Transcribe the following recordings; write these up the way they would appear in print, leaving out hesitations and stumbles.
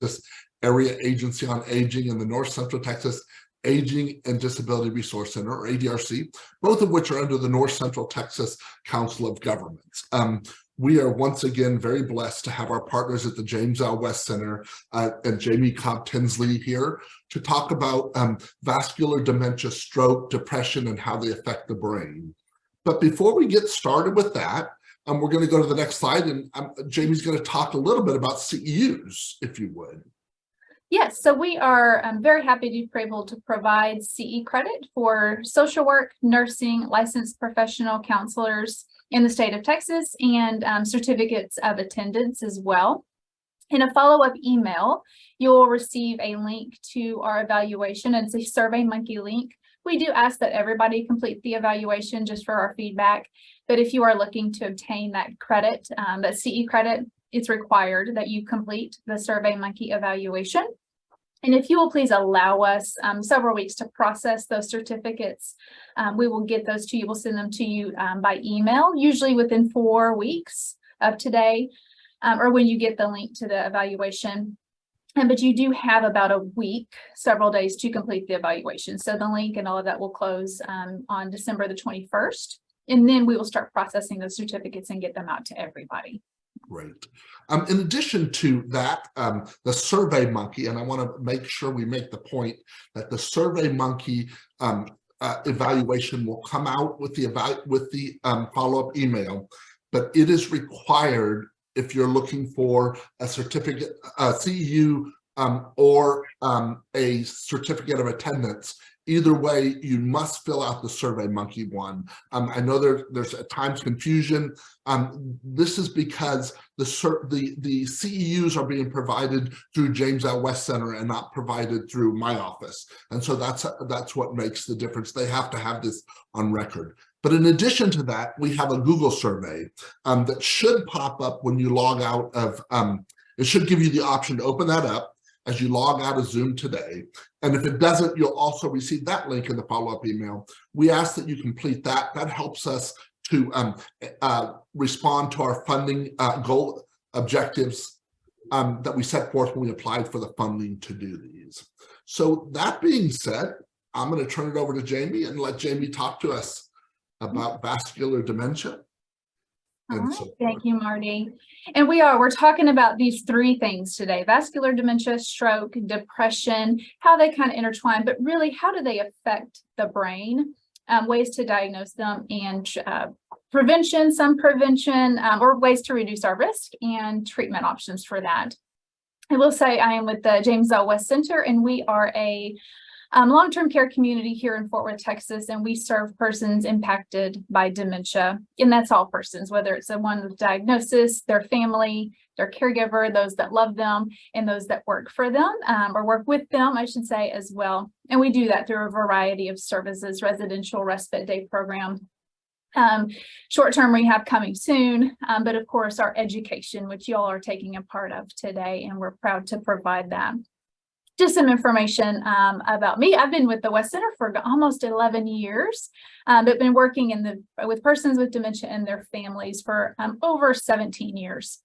Texas Area Agency on Aging and the North Central Texas Aging and Disability Resource Center, or ADRC, both of which are under the North Central Texas Council of Governments. We are once again very blessed to have our partners at the James L. West Center and Jamie Cobb Tinsley here to talk about vascular dementia, stroke, depression, and how they affect the brain. But before we get started with that, we're going to go to the next slide, and Jamie's going to talk a little bit about CEUs, if you would. Yes, so we are very happy to be able to provide CE credit for social work, nursing, licensed professional counselors in the state of Texas, and certificates of attendance as well. In a follow-up email, you'll receive a link to our evaluation. It's a SurveyMonkey link. We do ask that everybody complete the evaluation just for our feedback, but if you are looking to obtain that credit, that CE credit, it's required that you complete the SurveyMonkey evaluation. And if you will please allow us several weeks to process those certificates, we will get those to you. We'll send them to you by email, usually within 4 weeks of today, or when you get the link to the evaluation. But you do have about a week, several days to complete the evaluation. So the link and all of that will close on December the 21st. And then we will start processing those certificates and get them out to everybody. Great. In addition to that, the SurveyMonkey, and I want to make sure we make the point that the SurveyMonkey evaluation will come out with the follow-up email, but it is required if you're looking for a certificate, a CEU, or a certificate of attendance. Either way, you must fill out the SurveyMonkey one. I know there's at times confusion. This is because the CEUs are being provided through James L. West Center and not provided through my office. And so that's what makes the difference. They have to have this on record. But in addition to that, we have a Google survey that should pop up when you log out of, it should give you the option to open that up as you log out of Zoom today. And if it doesn't, you'll also receive that link in the follow-up email. We ask that you complete that. That helps us to respond to our funding goal objectives that we set forth when we applied for the funding to do these. So that being said, I'm going to turn it over to Jamie and let Jamie talk to us about vascular dementia. All right. Thank you, Marty. And we're talking about these three things today: vascular dementia, stroke, depression, how they kind of intertwine, but really how do they affect the brain, ways to diagnose them, and prevention, or ways to reduce our risk, and treatment options for that. I will say I am with the James L. West Center, and we are a long-term care community here in Fort Worth, Texas, and we serve persons impacted by dementia. And that's all persons, whether it's the one with diagnosis, their family, their caregiver, those that love them, and those that work for them, or work with them, I should say, as well. And we do that through a variety of services: residential respite day program, short-term rehab coming soon, but of course our education, which y'all are taking a part of today, and we're proud to provide that. Just some information about me. I've been with the West Center for almost 11 years, but been working with persons with dementia and their families for over 17 years.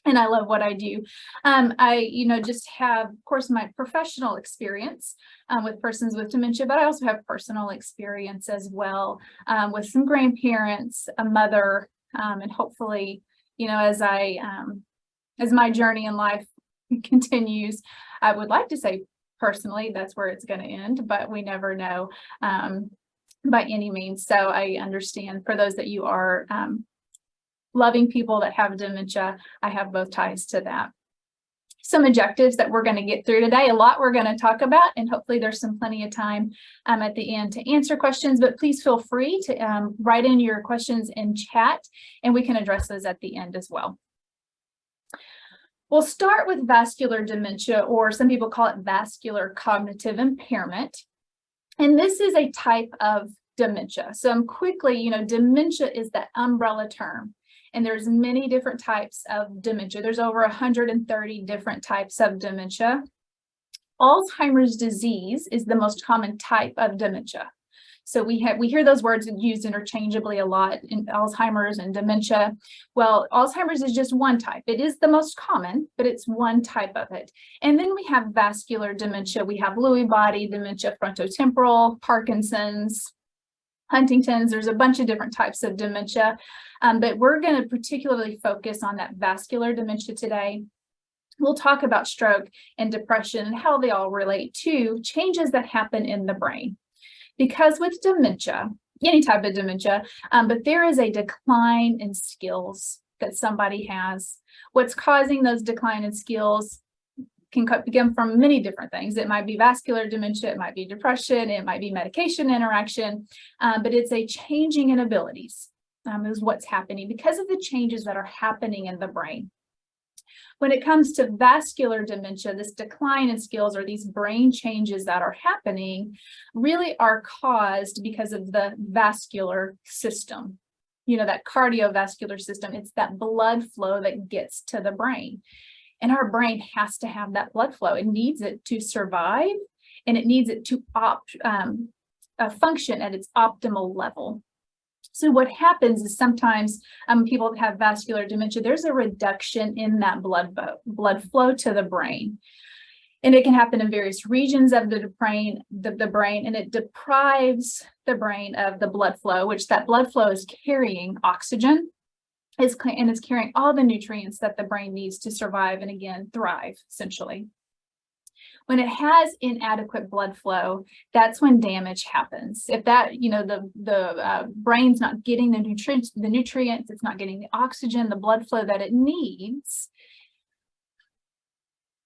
And I love what I do. I just have, of course, my professional experience with persons with dementia, but I also have personal experience as well with some grandparents, a mother, and hopefully, as my journey in life continues, I would like to say personally that's where it's going to end, but we never know by any means. So I understand for those that you are loving people that have dementia, I have both ties to that. Some objectives that we're going to get through today, a lot we're going to talk about, and hopefully there's plenty of time at the end to answer questions, but please feel free to write in your questions in chat, and we can address those at the end as well. We'll start with vascular dementia, or some people call it vascular cognitive impairment. And this is a type of dementia. So quickly, dementia is that umbrella term. And there's many different types of dementia. There's over 130 different types of dementia. Alzheimer's disease is the most common type of dementia. So we hear those words used interchangeably a lot in Alzheimer's and dementia. Well, Alzheimer's is just one type. It is the most common, but it's one type of it. And then we have vascular dementia. We have Lewy body dementia, frontotemporal, Parkinson's, Huntington's. There's a bunch of different types of dementia, but we're going to particularly focus on that vascular dementia today. We'll talk about stroke and depression and how they all relate to changes that happen in the brain. Because with dementia, any type of dementia, but there is a decline in skills that somebody has. What's causing those decline in skills can come from many different things. It might be vascular dementia, it might be depression, it might be medication interaction, but it's a changing in abilities is what's happening because of the changes that are happening in the brain. When it comes to vascular dementia, this decline in skills or these brain changes that are happening really are caused because of the vascular system. You know, that cardiovascular system, it's that blood flow that gets to the brain. And our brain has to have that blood flow. It needs it to survive, and it needs it to function at its optimal level. So what happens is sometimes people that have vascular dementia, there's a reduction in that blood flow to the brain. And it can happen in various regions of the brain, and it deprives the brain of the blood flow, which that blood flow is carrying oxygen, and it's carrying all the nutrients that the brain needs to survive and, again, thrive, essentially. When it has inadequate blood flow, that's when damage happens. If that, you know, the brain's not getting the nutrients, it's not getting the oxygen, the blood flow that it needs,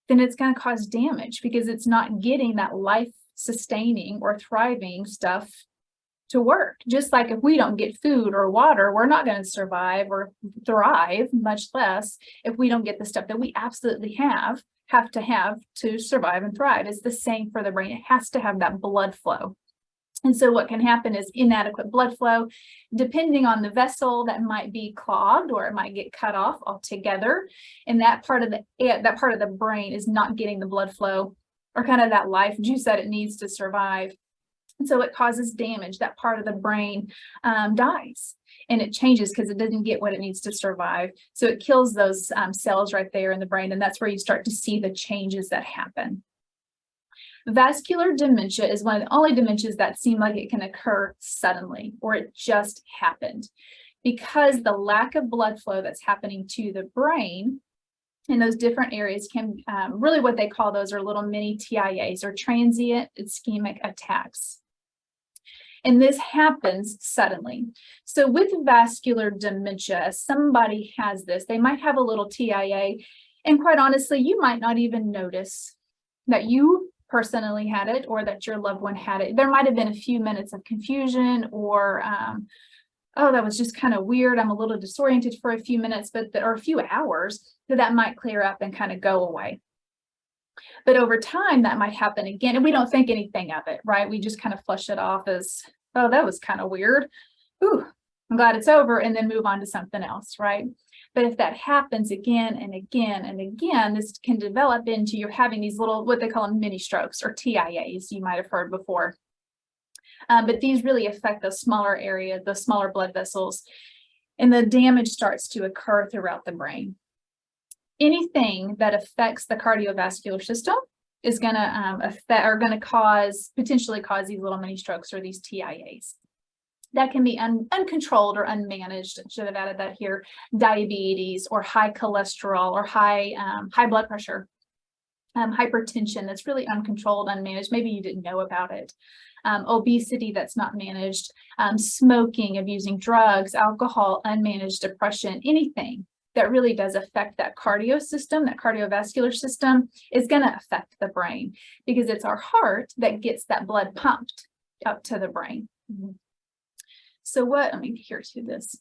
then it's going to cause damage because it's not getting that life-sustaining or thriving stuff to work. Just like if we don't get food or water, we're not going to survive or thrive, much less if we don't get the stuff that we absolutely have to survive and thrive. It's the same for the brain. It has to have that blood flow. And so what can happen is inadequate blood flow, depending on the vessel, that might be clogged or it might get cut off altogether. And that part of the brain is not getting the blood flow or kind of that life juice that it needs to survive. And so it causes damage. That part of the brain dies, and it changes because it doesn't get what it needs to survive. So it kills those cells right there in the brain, and that's where you start to see the changes that happen. Vascular dementia is one of the only dementias that seem like it can occur suddenly, or it just happened, because the lack of blood flow that's happening to the brain in those different areas can really, what they call those are little mini TIAs, or transient ischemic attacks. And this happens suddenly. So with vascular dementia, somebody has this, they might have a little TIA, and quite honestly, you might not even notice that you personally had it or that your loved one had it. There might have been a few minutes of confusion, or oh, that was just kind of weird, I'm a little disoriented for a few minutes, or a few hours, that might clear up and kind of go away. But over time, that might happen again, and we don't think anything of it, right? We just kind of flush it off as, oh, that was kind of weird. Ooh, I'm glad it's over, and then move on to something else, right? But if that happens again and again and again, this can develop into you're having these little, what they call them, mini strokes, or TIAs, you might have heard before. But these really affect the smaller area, the smaller blood vessels, and the damage starts to occur throughout the brain. Anything that affects the cardiovascular system is going to potentially cause these little mini strokes or these TIAs. That can be uncontrolled or unmanaged. I should have added that here. Diabetes, or high cholesterol, or high blood pressure, hypertension that's really uncontrolled, unmanaged. Maybe you didn't know about it. Obesity that's not managed, smoking, abusing drugs, alcohol, unmanaged depression, anything that really does affect that cardiovascular system is going to affect the brain, because it's our heart that gets that blood pumped up to the brain. So let me hear to this.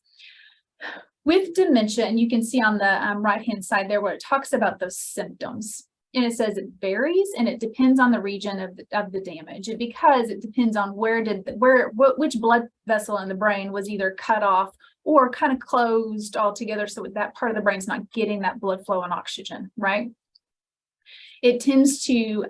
With dementia, and you can see on the right-hand side there where it talks about those symptoms. And it says it varies, and it depends on the region of the damage, because it depends on which blood vessel in the brain was either cut off or kind of closed altogether, so that part of the brain's not getting that blood flow and oxygen, right? It tends to,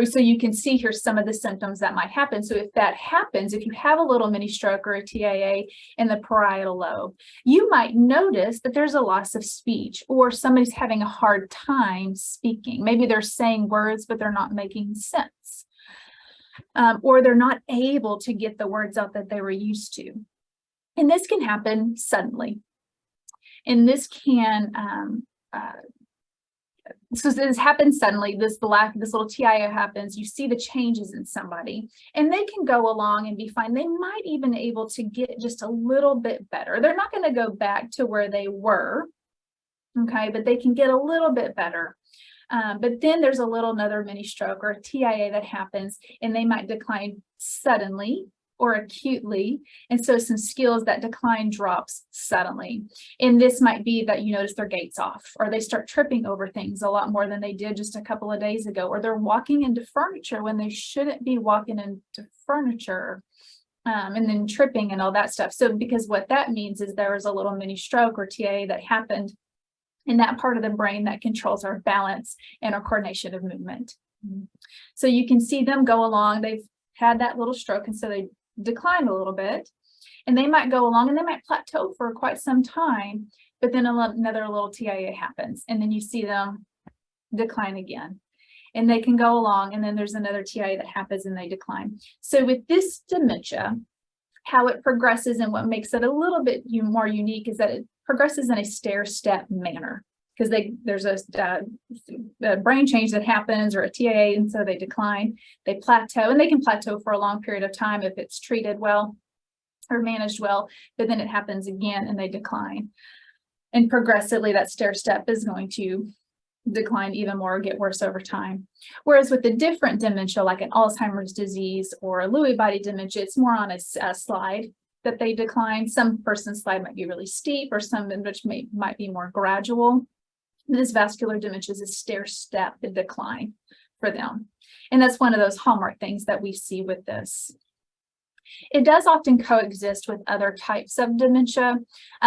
so you can see here some of the symptoms that might happen. So if that happens, if you have a little mini stroke or a TIA in the parietal lobe, you might notice that there's a loss of speech, or somebody's having a hard time speaking. Maybe they're saying words, but they're not making sense. Or they're not able to get the words out that they were used to. And this can happen suddenly. And this can, so this happens suddenly, this little TIA happens, you see the changes in somebody, and they can go along and be fine. They might even able to get just a little bit better. They're not going to go back to where they were, okay, but they can get a little bit better. But then there's another mini stroke or a TIA that happens, and they might decline suddenly or acutely. And so some skills, that decline drops suddenly. And this might be that you notice their gait's off, or they start tripping over things a lot more than they did just a couple of days ago, or they're walking into furniture when they shouldn't be walking into furniture, and then tripping and all that stuff. So because what that means is there was a little mini stroke or TIA that happened in that part of the brain that controls our balance and our coordination of movement. So you can see them go along. They've had that little stroke, and so they decline a little bit, and they might go along and they might plateau for quite some time, but then another little TIA happens, and then you see them decline again, and they can go along, and then there's another TIA that happens and they decline. So with this dementia, how it progresses and what makes it a little bit more unique is that it progresses in a stair-step manner, because there's a brain change that happens, or a TIA, and so they decline, they plateau, and they can plateau for a long period of time if it's treated well or managed well, but then it happens again and they decline. And progressively that stair step is going to decline even more or get worse over time. Whereas with a different dementia, like an Alzheimer's disease or a Lewy body dementia, it's more on a slide that they decline. Some person's slide might be really steep, or some which might be more gradual. This vascular dementia is a stair-step decline for them. And that's one of those hallmark things that we see with this. It does often coexist with other types of dementia.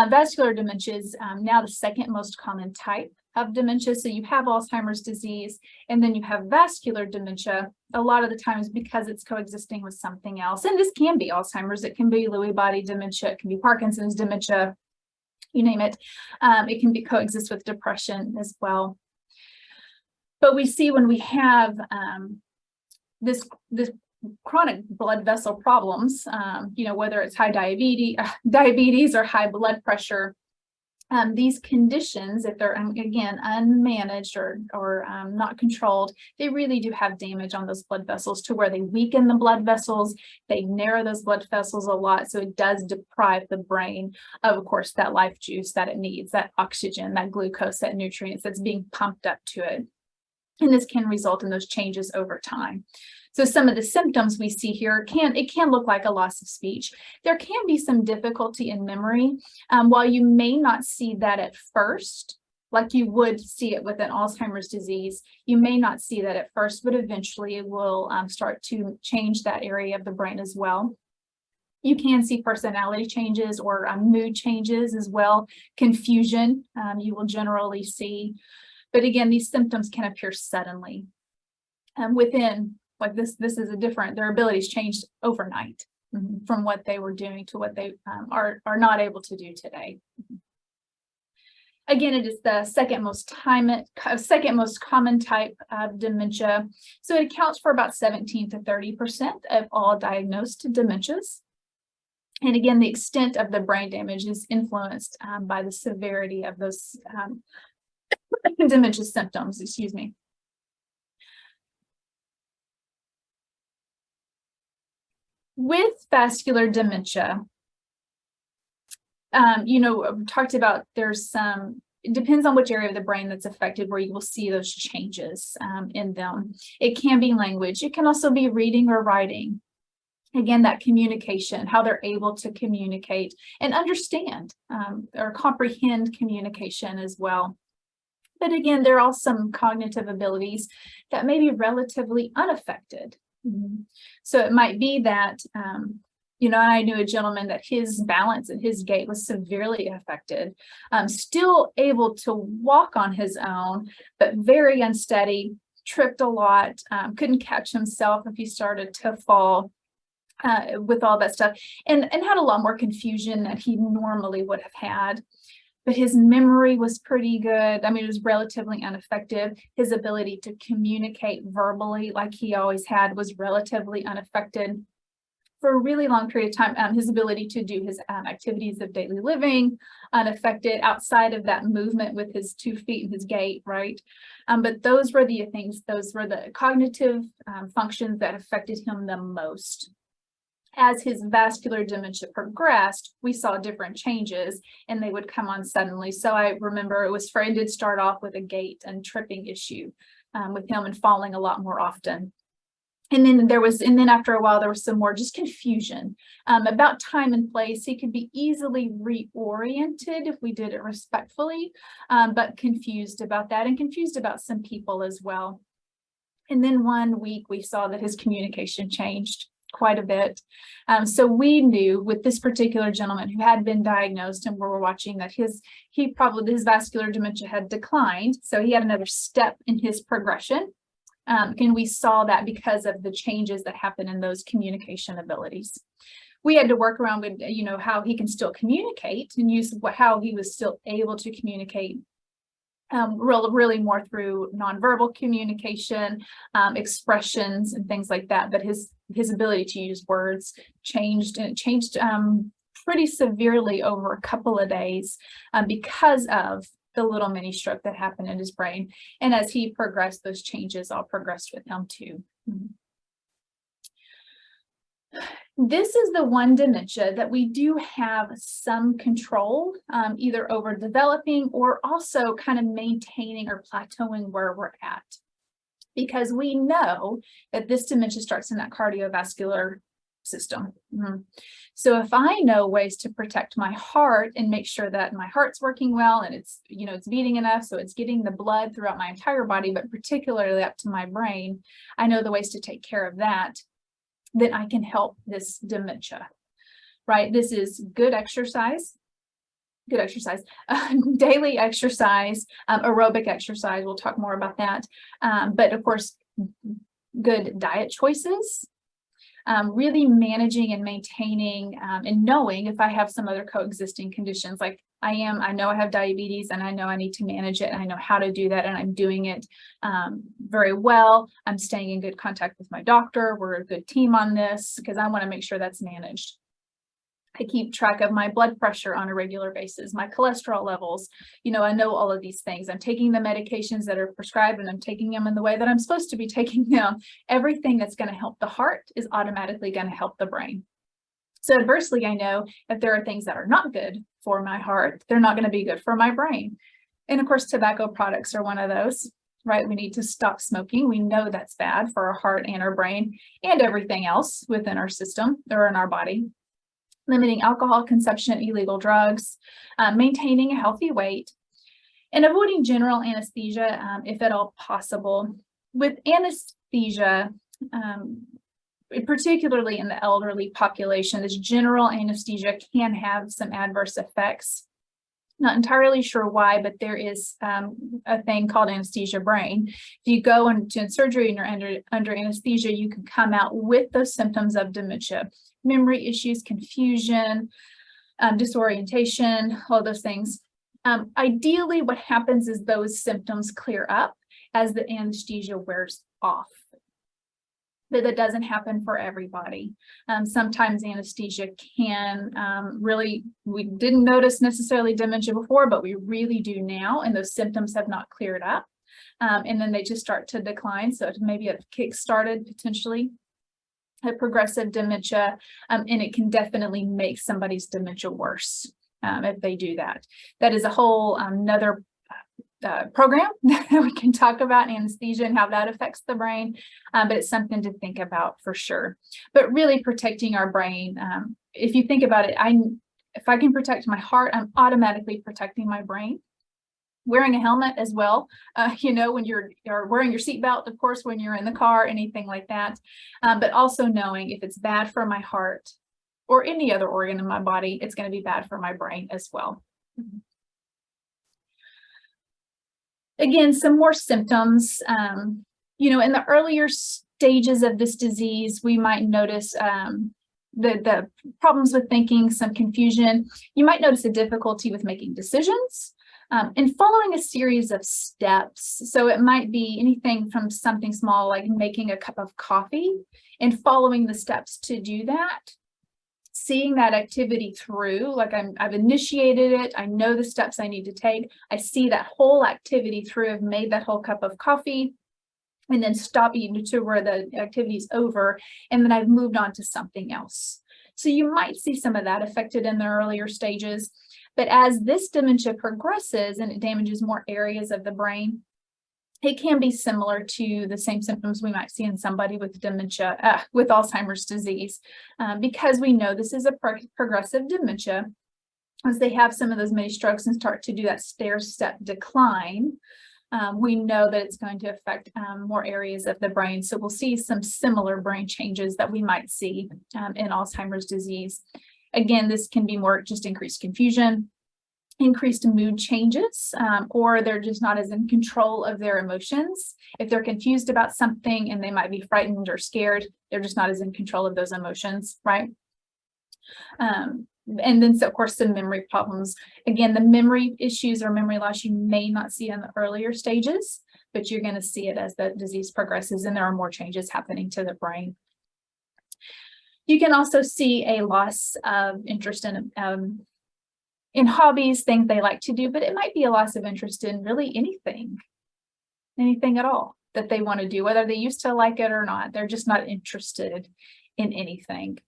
Vascular dementia is now the second most common type of dementia. So you have Alzheimer's disease, and then you have vascular dementia a lot of the times because it's coexisting with something else. And this can be Alzheimer's, it can be Lewy body dementia, it can be Parkinson's dementia, you name it. It can coexist with depression as well. But we see when we have this chronic blood vessel problems, whether it's high diabetes or high blood pressure, these conditions, if they're again unmanaged or not controlled, they really do have damage on those blood vessels to where they weaken the blood vessels, they narrow those blood vessels a lot, so it does deprive the brain of course, that life juice that it needs, that oxygen, that glucose, that nutrients that's being pumped up to it. And this can result in those changes over time. So some of the symptoms we see here it can look like a loss of speech. There can be some difficulty in memory. While you may not see that at first, like you would see it with an Alzheimer's disease, you may not see that at first, but eventually it will start to change that area of the brain as well. You can see personality changes or mood changes as well. Confusion, you will generally see. But again, these symptoms can appear suddenly. Within, like this is their abilities changed overnight from what they were doing to what they are not able to do today. Again, it is the second most common type of dementia. So it accounts for about 17 to 30% of all diagnosed dementias. And again, the extent of the brain damage is influenced by the severity of those dementia symptoms, excuse me. With vascular dementia, we talked about it depends on which area of the brain that's affected where you will see those changes in them. It can be language. It can also be reading or writing. Again, that communication, how they're able to communicate and understand or comprehend communication as well. But again, there are some cognitive abilities that may be relatively unaffected. So it might be that You know, I knew a gentleman that his balance and his gait was severely affected, still able to walk on his own, but very unsteady, tripped a lot, couldn't catch himself if he started to fall, with all that stuff, and had a lot more confusion that he normally would have had. But his memory was pretty good. I mean, it was relatively unaffected. His ability to communicate verbally like he always had was relatively unaffected for a really long period of time. His ability to do his activities of daily living unaffected outside of that movement with his 2 feet and his gait, right? But those were the things, those were the cognitive functions that affected him the most. As his vascular dementia progressed, we saw different changes and they would come on suddenly. So I remember it did start off with a gait and tripping issue with him and falling a lot more often. And then after a while, there was some more just confusion about time and place. He could be easily reoriented if we did it respectfully, but confused about that and confused about some people as well. And then one week we saw that his communication changed quite a bit. So we knew with this particular gentleman who had been diagnosed, and we were watching that his vascular dementia had declined. So he had another step in his progression. And we saw that because of the changes that happen in those communication abilities. We had to work around with, you know, how he can still communicate and use how he was still able to communicate really more through nonverbal communication, expressions and things like that. But his ability to use words changed, and it changed pretty severely over a couple of days because of the little mini stroke that happened in his brain. And as he progressed, those changes all progressed with him too. This is the one dementia that we do have some control, either over developing or also kind of maintaining or plateauing where we're at. Because we know that this dementia starts in that cardiovascular system. So if I know ways to protect my heart and make sure that my heart's working well and it's, you know, it's beating enough so it's getting the blood throughout my entire body, but particularly up to my brain, I know the ways to take care of that, then I can help this dementia, right? This is good exercise, daily exercise, aerobic exercise. We'll talk more about that. But of course, good diet choices, really managing and maintaining and knowing if I have some other coexisting conditions, like I know I have diabetes and I know I need to manage it and I know how to do that and I'm doing it very well. I'm staying in good contact with my doctor. We're a good team on this because I want to make sure that's managed. I keep track of my blood pressure on a regular basis, my cholesterol levels. You know, I know all of these things. I'm taking the medications that are prescribed and I'm taking them in the way that I'm supposed to be taking them. Everything that's going to help the heart is automatically going to help the brain. So adversely, I know if there are things that are not good for my heart, they're not going to be good for my brain. And of course, tobacco products are one of those, right? We need to stop smoking. We know that's bad for our heart and our brain and everything else within our system or in our body. Limiting alcohol consumption, illegal drugs, maintaining a healthy weight, and avoiding general anesthesia if at all possible. With anesthesia, particularly in the elderly population, this general anesthesia can have some adverse effects. Not entirely sure why, but there is a thing called anesthesia brain. If you go into surgery and you're under anesthesia, you can come out with those symptoms of dementia. Memory issues, confusion, disorientation, all those things. Ideally, what happens is those symptoms clear up as the anesthesia wears off. But that doesn't happen for everybody. Sometimes anesthesia can we didn't notice necessarily dementia before, but we really do now, and those symptoms have not cleared up. And then they just start to decline. So maybe it kick-started potentially a progressive dementia, and it can definitely make somebody's dementia worse if they do that. That is a whole another program that we can talk about, anesthesia and how that affects the brain, but it's something to think about for sure. But really protecting our brain, if you think about it, if I can protect my heart, I'm automatically protecting my brain. Wearing a helmet as well, you know, when you're wearing your seatbelt, of course, when you're in the car, anything like that. But also knowing if it's bad for my heart, or any other organ in my body, it's going to be bad for my brain as well. Again, some more symptoms. You know, in the earlier stages of this disease, we might notice the problems with thinking, some confusion. You might notice a difficulty with making decisions and following a series of steps. So it might be anything from something small like making a cup of coffee and following the steps to do that. Seeing that activity through, like I've initiated it, I know the steps I need to take, I see that whole activity through, I've made that whole cup of coffee, and then stopping to where the activity is over, and then I've moved on to something else. So you might see some of that affected in the earlier stages, but as this dementia progresses and it damages more areas of the brain, it can be similar to the same symptoms we might see in somebody with dementia, with Alzheimer's disease, because we know this is a progressive dementia. As they have some of those mini strokes and start to do that stair-step decline, we know that it's going to affect more areas of the brain. So we'll see some similar brain changes that we might see in Alzheimer's disease. Again, this can be more just increased confusion, increased mood changes, or they're just not as in control of their emotions. If they're confused about something and they might be frightened or scared, they're just not as in control of those emotions, right? And then, so of course, some memory problems. Again, the memory issues or memory loss you may not see in the earlier stages, but you're going to see it as the disease progresses and there are more changes happening to the brain. You can also see a loss of interest in hobbies, things they like to do, but it might be a loss of interest in really anything at all that they want to do, whether they used to like it or not. They're just not interested in anything.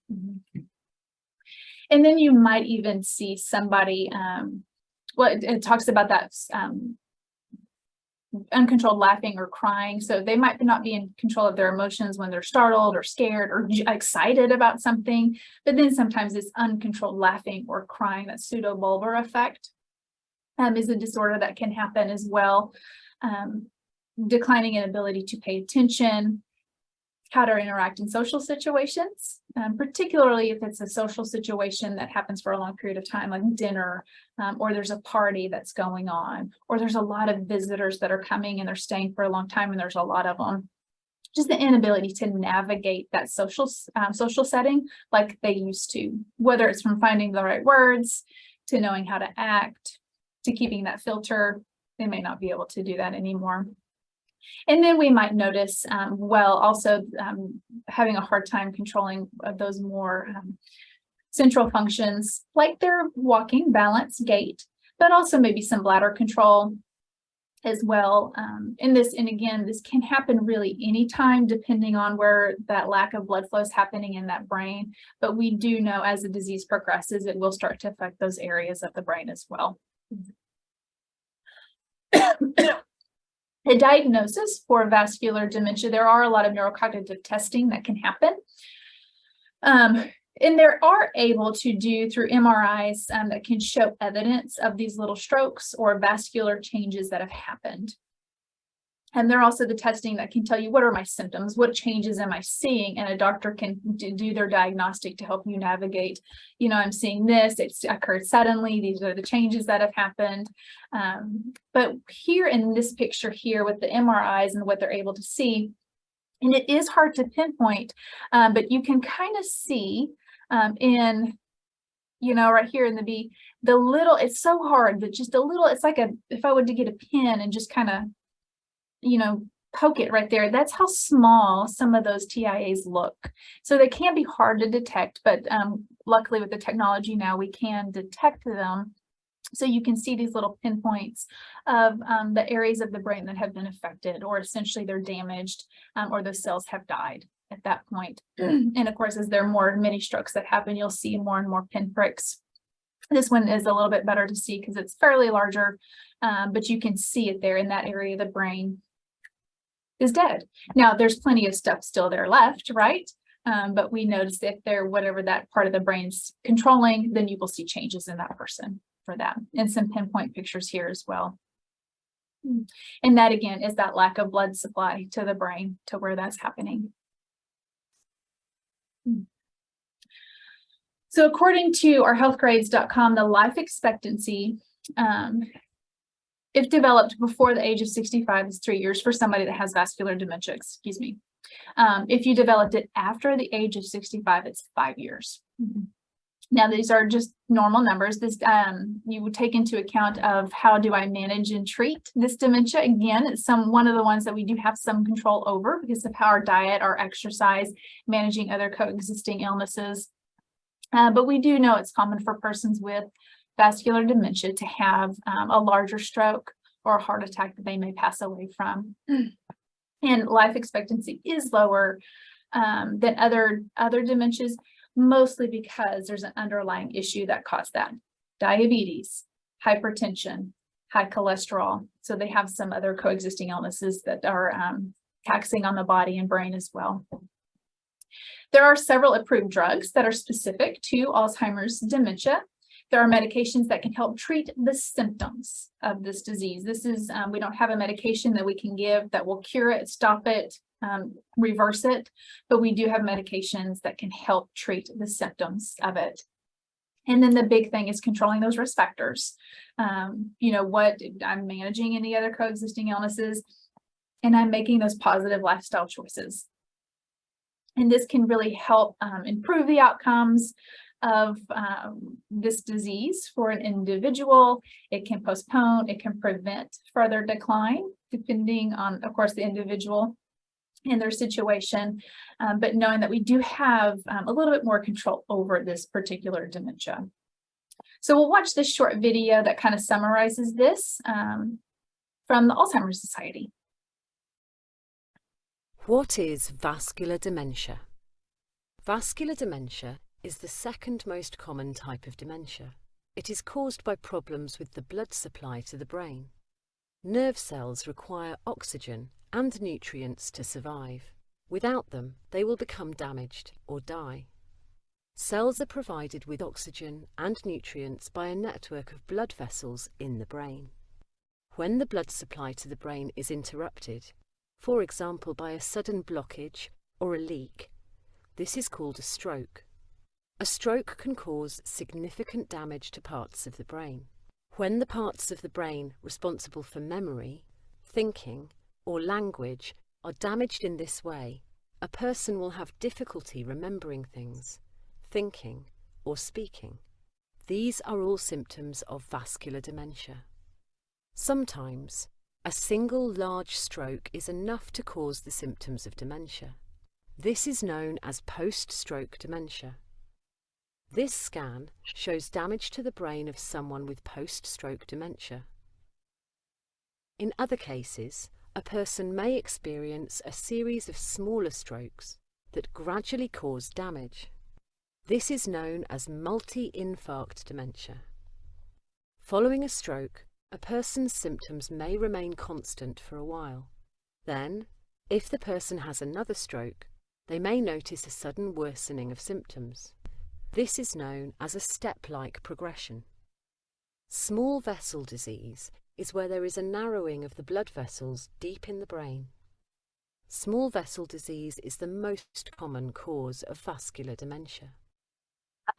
And then you might even see somebody, well, it talks about that uncontrolled laughing or crying. So they might not be in control of their emotions when they're startled or scared or excited about something, but then sometimes this uncontrolled laughing or crying, that pseudobulbar effect, is a disorder that can happen as well. Declining inability to pay attention, how to interact in social situations, particularly if it's a social situation that happens for a long period of time, like dinner, or there's a party that's going on, or there's a lot of visitors that are coming and they're staying for a long time and there's a lot of them. Just the inability to navigate that social setting like they used to, whether it's from finding the right words, to knowing how to act, to keeping that filter. They may not be able to do that anymore. And then we might notice, also having a hard time controlling those more central functions, like their walking, balance, gait, but also maybe some bladder control as well. And again, this can happen really anytime, depending on where that lack of blood flow is happening in that brain. But we do know as the disease progresses, it will start to affect those areas of the brain as well. A diagnosis for vascular dementia, there are a lot of neurocognitive testing that can happen. And they are able to do through MRIs that can show evidence of these little strokes or vascular changes that have happened. And they're also the testing that can tell you, what are my symptoms? What changes am I seeing? And a doctor can do their diagnostic to help you navigate, you know, I'm seeing this, it's occurred suddenly, these are the changes that have happened. But here in this picture here with the MRIs and what they're able to see, and it is hard to pinpoint, but you can kind of see in, you know, right here in the B, the little, it's so hard, but just a little, it's like if I were to get a pin and just kind of, you know, poke it right there. That's how small some of those TIAs look. So they can be hard to detect, but luckily with the technology now we can detect them. So you can see these little pinpoints of the areas of the brain that have been affected, or essentially they're damaged, or the cells have died at that point. And of course, as there are more mini strokes that happen, you'll see more and more pinpricks. This one is a little bit better to see because it's fairly larger, but you can see it there in that area of the brain is dead. Now there's plenty of stuff still there left, right? But we notice if they're whatever that part of the brain's controlling, then you will see changes in that person for that. And some pinpoint pictures here as well. And that again is that lack of blood supply to the brain to where that's happening. So according to our healthgrades.com, the life expectancy, if developed before the age of 65, is 3 years for somebody that has vascular dementia, excuse me. If you developed it after the age of 65, it's 5 years. Now, these are just normal numbers. This you would take into account of how do I manage and treat this dementia. Again, it's one of the ones that we do have some control over because of how our diet, our exercise, managing other coexisting illnesses. But we do know it's common for persons with vascular dementia to have a larger stroke or a heart attack that they may pass away from. And life expectancy is lower than other dementias, mostly because there's an underlying issue that caused that. Diabetes, hypertension, high cholesterol. So they have some other coexisting illnesses that are taxing on the body and brain as well. There are several approved drugs that are specific to Alzheimer's dementia. There are medications that can help treat the symptoms of this disease. This is, we don't have a medication that we can give that will cure it, stop it, reverse it, but we do have medications that can help treat the symptoms of it. And then the big thing is controlling those risk factors. What I'm managing any other coexisting illnesses, and I'm making those positive lifestyle choices. And this can really help improve the outcomes of this disease for an individual. It can postpone, it can prevent further decline, depending on, of course, the individual and their situation, but knowing that we do have a little bit more control over this particular dementia. So we'll watch this short video that kind of summarizes this from the Alzheimer's Society. What is vascular dementia? Vascular dementia is the second most common type of dementia. It is caused by problems with the blood supply to the brain. Nerve cells require oxygen and nutrients to survive. Without them, they will become damaged or die. Cells are provided with oxygen and nutrients by a network of blood vessels in the brain. When the blood supply to the brain is interrupted, for example by a sudden blockage or a leak, this is called a stroke. A stroke can cause significant damage to parts of the brain. When the parts of the brain responsible for memory, thinking, or language are damaged in this way, a person will have difficulty remembering things, thinking, or speaking. These are all symptoms of vascular dementia. Sometimes, a single large stroke is enough to cause the symptoms of dementia. This is known as post-stroke dementia. This scan shows damage to the brain of someone with post-stroke dementia. In other cases, a person may experience a series of smaller strokes that gradually cause damage. This is known as multi-infarct dementia. Following a stroke, a person's symptoms may remain constant for a while. Then, if the person has another stroke, they may notice a sudden worsening of symptoms. This is known as a step-like progression. Small vessel disease is where there is a narrowing of the blood vessels deep in the brain. Small vessel disease is the most common cause of vascular dementia.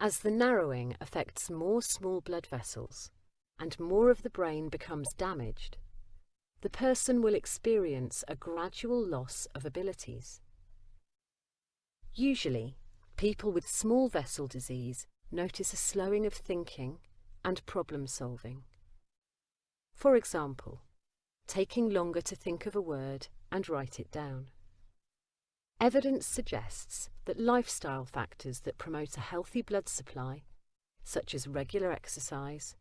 As the narrowing affects more small blood vessels and more of the brain becomes damaged, the person will experience a gradual loss of abilities. Usually, people with small vessel disease notice a slowing of thinking and problem solving. For example, taking longer to think of a word and write it down. Evidence suggests that lifestyle factors that promote a healthy blood supply, such as regular exercise,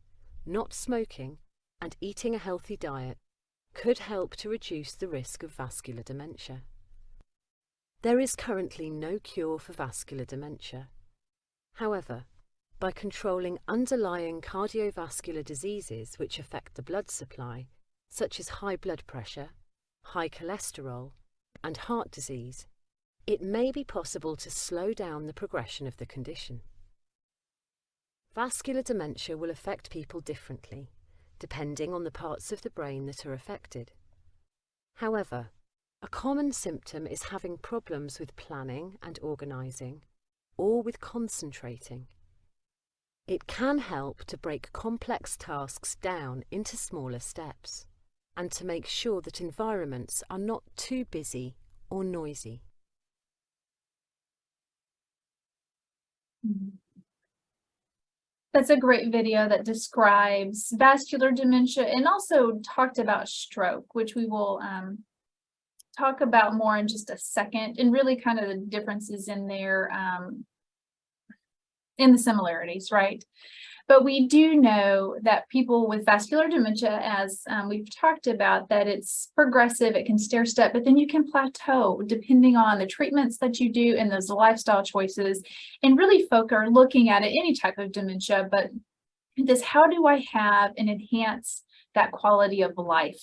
not smoking, and eating a healthy diet, could help to reduce the risk of vascular dementia. There is currently no cure for vascular dementia. However, by controlling underlying cardiovascular diseases which affect the blood supply, such as high blood pressure, high cholesterol, and heart disease, it may be possible to slow down the progression of the condition. Vascular dementia will affect people differently, depending on the parts of the brain that are affected. However, a common symptom is having problems with planning and organising, or with concentrating. It can help to break complex tasks down into smaller steps and to make sure that environments are not too busy or noisy. That's a great video that describes vascular dementia and also talked about stroke, which we will talk about more in just a second, and really kind of the differences in there, in the similarities, right? But we do know that people with vascular dementia, as we've talked about, that it's progressive, it can stair step, but then you can plateau depending on the treatments that you do and those lifestyle choices, and really looking at it, any type of dementia, but this, how do I have and enhance that quality of life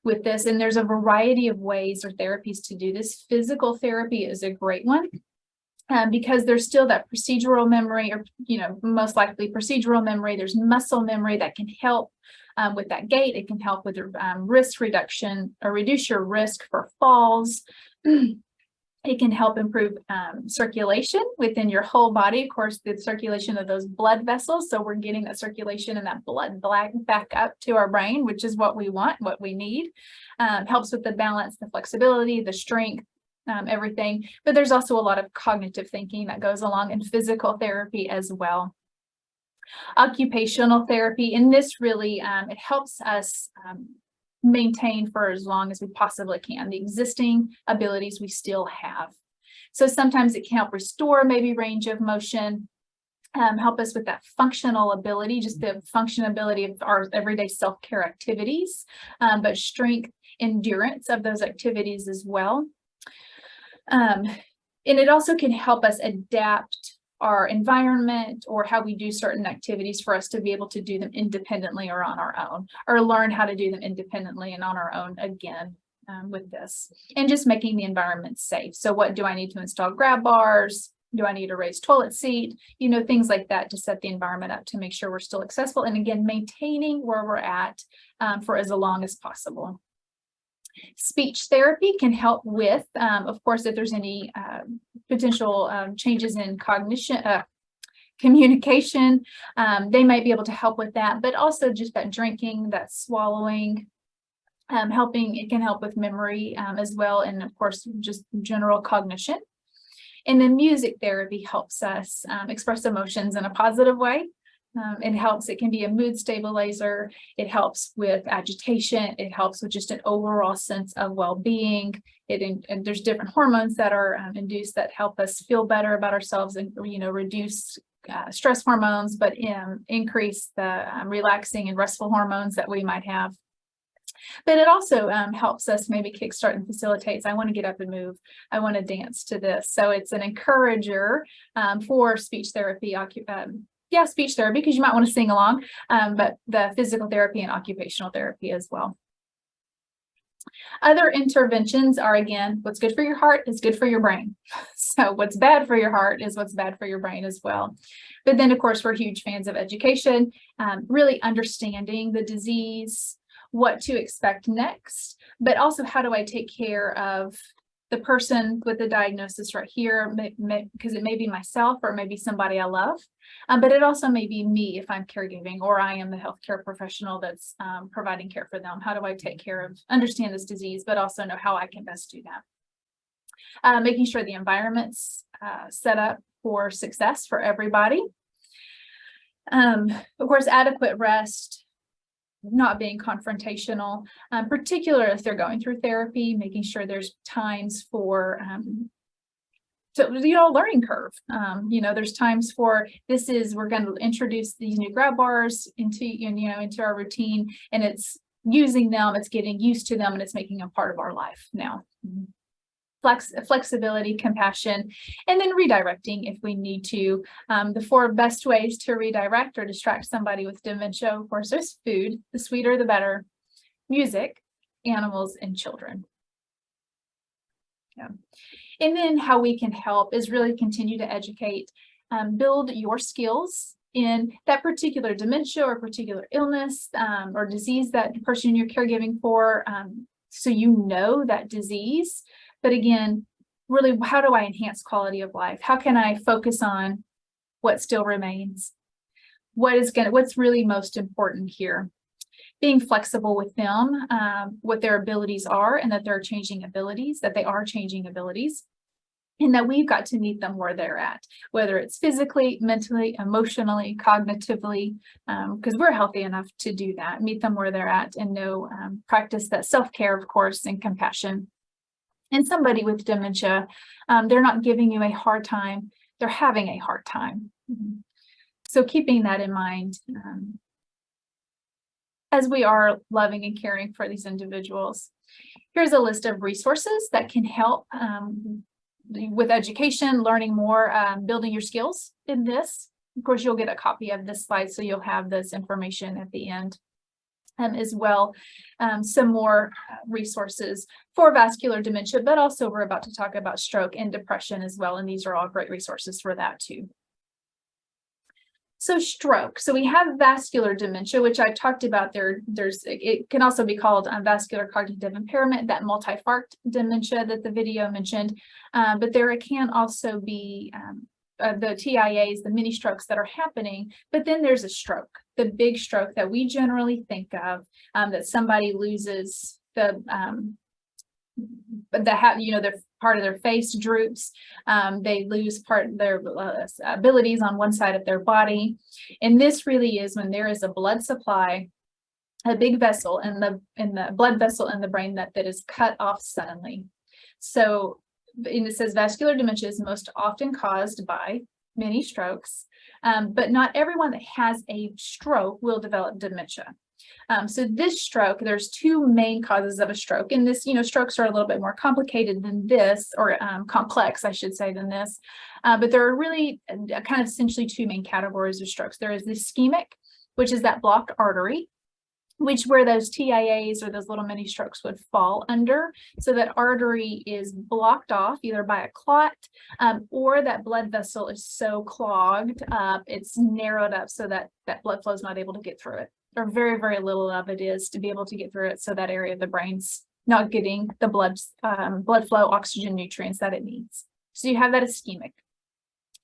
with this? And there's a variety of ways or therapies to do this. Physical therapy is a great one. Because there's still that procedural memory, or, most likely procedural memory. There's muscle memory that can help with that gait. It can help with risk reduction or reduce your risk for falls. It can help improve circulation within your whole body. Of course, the circulation of those blood vessels. So we're getting that circulation and that blood back up to our brain, which is what we want, what we need. Helps with the balance, the flexibility, the strength, everything. But there's also a lot of cognitive thinking that goes along in physical therapy as well. Occupational therapy, and this really, it helps us maintain for as long as we possibly can the existing abilities we still have. So sometimes it can help restore maybe range of motion, help us with that functional ability, just the functionability of our everyday self-care activities, but strength, endurance of those activities as well. And it also can help us adapt our environment or how we do certain activities for us to be able to do them independently or on our own, or learn how to do them independently and on our own again with this. And just making the environment safe. So what do I need to install? Grab bars? Do I need a raised toilet seat? Things like that to set the environment up to make sure we're still accessible. And again, maintaining where we're at for as long as possible. Speech therapy can help with, of course, if there's any potential changes in cognition, communication, they might be able to help with that, but also just that drinking, that swallowing, it can help with memory as well, and of course, just general cognition. And then music therapy helps us express emotions in a positive way. It can be a mood stabilizer. It helps with agitation. It helps with just an overall sense of well-being. And there's different hormones that are induced that help us feel better about ourselves and, reduce stress hormones, but increase the relaxing and restful hormones that we might have. But it also helps us maybe kickstart and facilitates. I want to get up and move. I want to dance to this. So it's an encourager for speech therapy, speech therapy, because you might want to sing along, but the physical therapy and occupational therapy as well. Other interventions are, again, what's good for your heart is good for your brain. So what's bad for your heart is what's bad for your brain as well. But then, of course, we're huge fans of education, really understanding the disease, what to expect next, but also how do I take care of the person with the diagnosis right here, because it may be myself or it may be somebody I love, but it also may be me if I'm caregiving or I am the healthcare professional that's providing care for them. How do I take care of, understand this disease, but also know how I can best do that? Making sure the environment's set up for success for everybody. Of course, adequate rest, not being confrontational, particularly if they're going through therapy, making sure there's times for, learning curve. There's times for we're going to introduce these new grab bars into our routine, and it's using them, it's getting used to them, and it's making them part of our life now. Flexibility, compassion, and then redirecting if we need to. The 4 best ways to redirect or distract somebody with dementia, of course, there's food, the sweeter the better, music, animals, and children. Yeah. And then how we can help is really continue to educate, build your skills in that particular dementia or particular illness or disease that the person you're caregiving for, so that disease. But again, really, how do I enhance quality of life? How can I focus on what still remains, what's really most important here. Being flexible with them, what their abilities are, and that they're changing abilities, that they are changing abilities, and that we've got to meet them where they're at, whether it's physically, mentally, emotionally, cognitively, because we're healthy enough to do that, meet them where they're at, and know, practice that self-care, of course, and compassion. And somebody with dementia, they're not giving you a hard time, they're having a hard time. So keeping that in mind, as we are loving and caring for these individuals. Here's a list of resources that can help with education, learning more, building your skills in this. Of course, you'll get a copy of this slide, so you'll have this information at the end as well. Some more resources for vascular dementia, but also we're about to talk about stroke and depression as well, and these are all great resources for that too. So stroke. So we have vascular dementia, which I talked about there. It can also be called vascular cognitive impairment, that multi-FARC dementia that the video mentioned. But there can also be the TIAs, the mini strokes that are happening. But then there's a stroke, the big stroke that we generally think of, that somebody loses their part of their face droops, they lose part of their abilities on one side of their body. And this really is when there is a blood supply, a big vessel in the blood vessel in the brain that is cut off suddenly. So, and it says vascular dementia is most often caused by many strokes, but not everyone that has a stroke will develop dementia. So this stroke, there's two main causes of a stroke, and this, strokes are a little bit more complicated than this, or complex, I should say, than this. But there are really kind of essentially two main categories of strokes. There is the ischemic, which is that blocked artery, where those TIAs or those little mini strokes would fall under. So that artery is blocked off either by a clot, or that blood vessel is so clogged up, it's narrowed up so that that blood flow is not able to get through it, or very, very little of it is to be able to get through it. So that area of the brain's not getting the blood flow, oxygen, nutrients that it needs. So you have that ischemic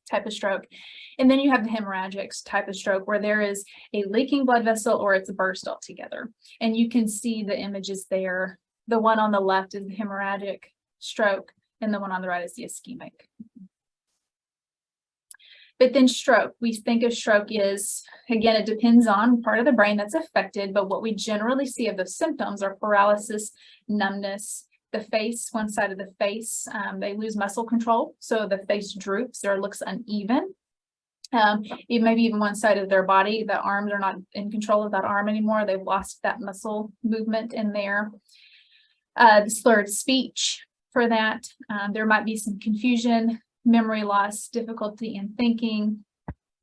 type of stroke. And then you have the hemorrhagic type of stroke, where there is a leaking blood vessel or it's burst altogether. And you can see the images there. The one on the left is the hemorrhagic stroke, and the one on the right is the ischemic. But then stroke, we think of stroke is, again, it depends on part of the brain that's affected, but what we generally see of those symptoms are paralysis, numbness, the face, one side of the face, they lose muscle control, so the face droops or looks uneven. Maybe even one side of their body, the arms are not in control of that arm anymore, they've lost that muscle movement in there. The slurred speech for that, there might be some confusion, memory loss, difficulty in thinking,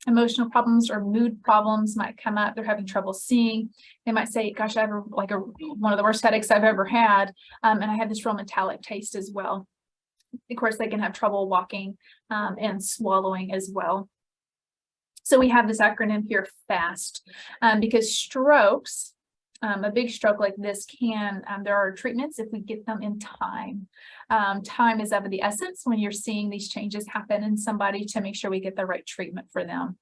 emotional problems or mood problems might come up. They're having trouble seeing. They might say, gosh, I have one of the worst headaches I've ever had. And I have this real metallic taste as well. Of course, they can have trouble walking and swallowing as well. So we have this acronym here, FAST, because strokes, a big stroke like this there are treatments if we get them in time. Time is of the essence when you're seeing these changes happen in somebody, to make sure we get the right treatment for them.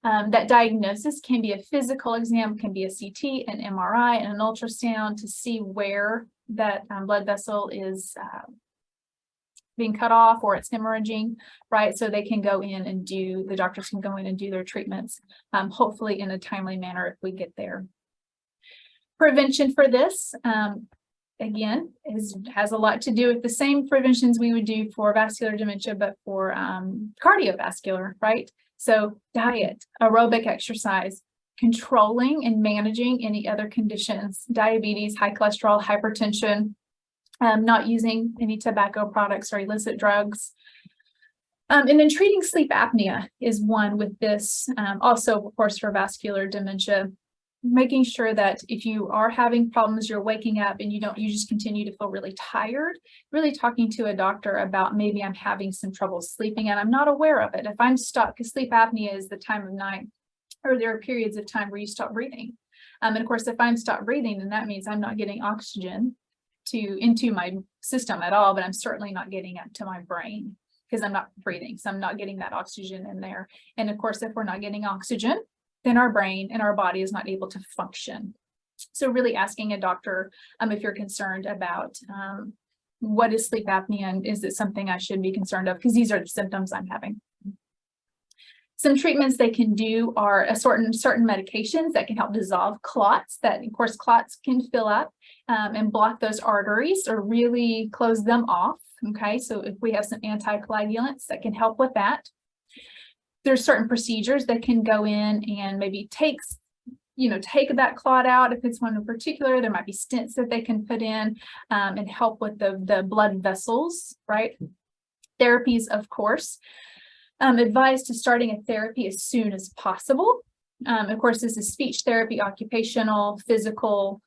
That diagnosis can be a physical exam, can be a CT, an MRI, and an ultrasound to see where that blood vessel is being cut off or it's hemorrhaging, right? So they can go in and the doctors can go in and do their treatments, hopefully in a timely manner if we get there. Prevention for this, again, has a lot to do with the same preventions we would do for vascular dementia, but for cardiovascular, right? So diet, aerobic exercise, controlling and managing any other conditions, diabetes, high cholesterol, hypertension, not using any tobacco products or illicit drugs. And then treating sleep apnea is one with this, also, of course, for vascular dementia. Making sure that if you are having problems, you're waking up and you just continue to feel really tired, really talking to a doctor about maybe I'm having some trouble sleeping and I'm not aware of it. If I'm stuck, because sleep apnea is the time of night, or there are periods of time where you stop breathing. And of course, if I'm stopped breathing, then that means I'm not getting oxygen into my system at all, but I'm certainly not getting up to my brain. because I'm not breathing. So I'm not getting that oxygen in there. And of course, if we're not getting oxygen, then our brain and our body is not able to function. So really asking a doctor if you're concerned about what is sleep apnea and is it something I should be concerned of, because these are the symptoms I'm having. Some treatments they can do are certain medications that can help dissolve clots that, of course, clots can fill up and block those arteries or really close them off. Okay, so if we have some anticoagulants that can help with that. There's certain procedures that can go in and maybe take that clot out. If it's one in particular, there might be stents that they can put in and help with the blood vessels, right? Therapies, of course. Advised to starting a therapy as soon as possible. Of course, this is speech therapy, occupational, physical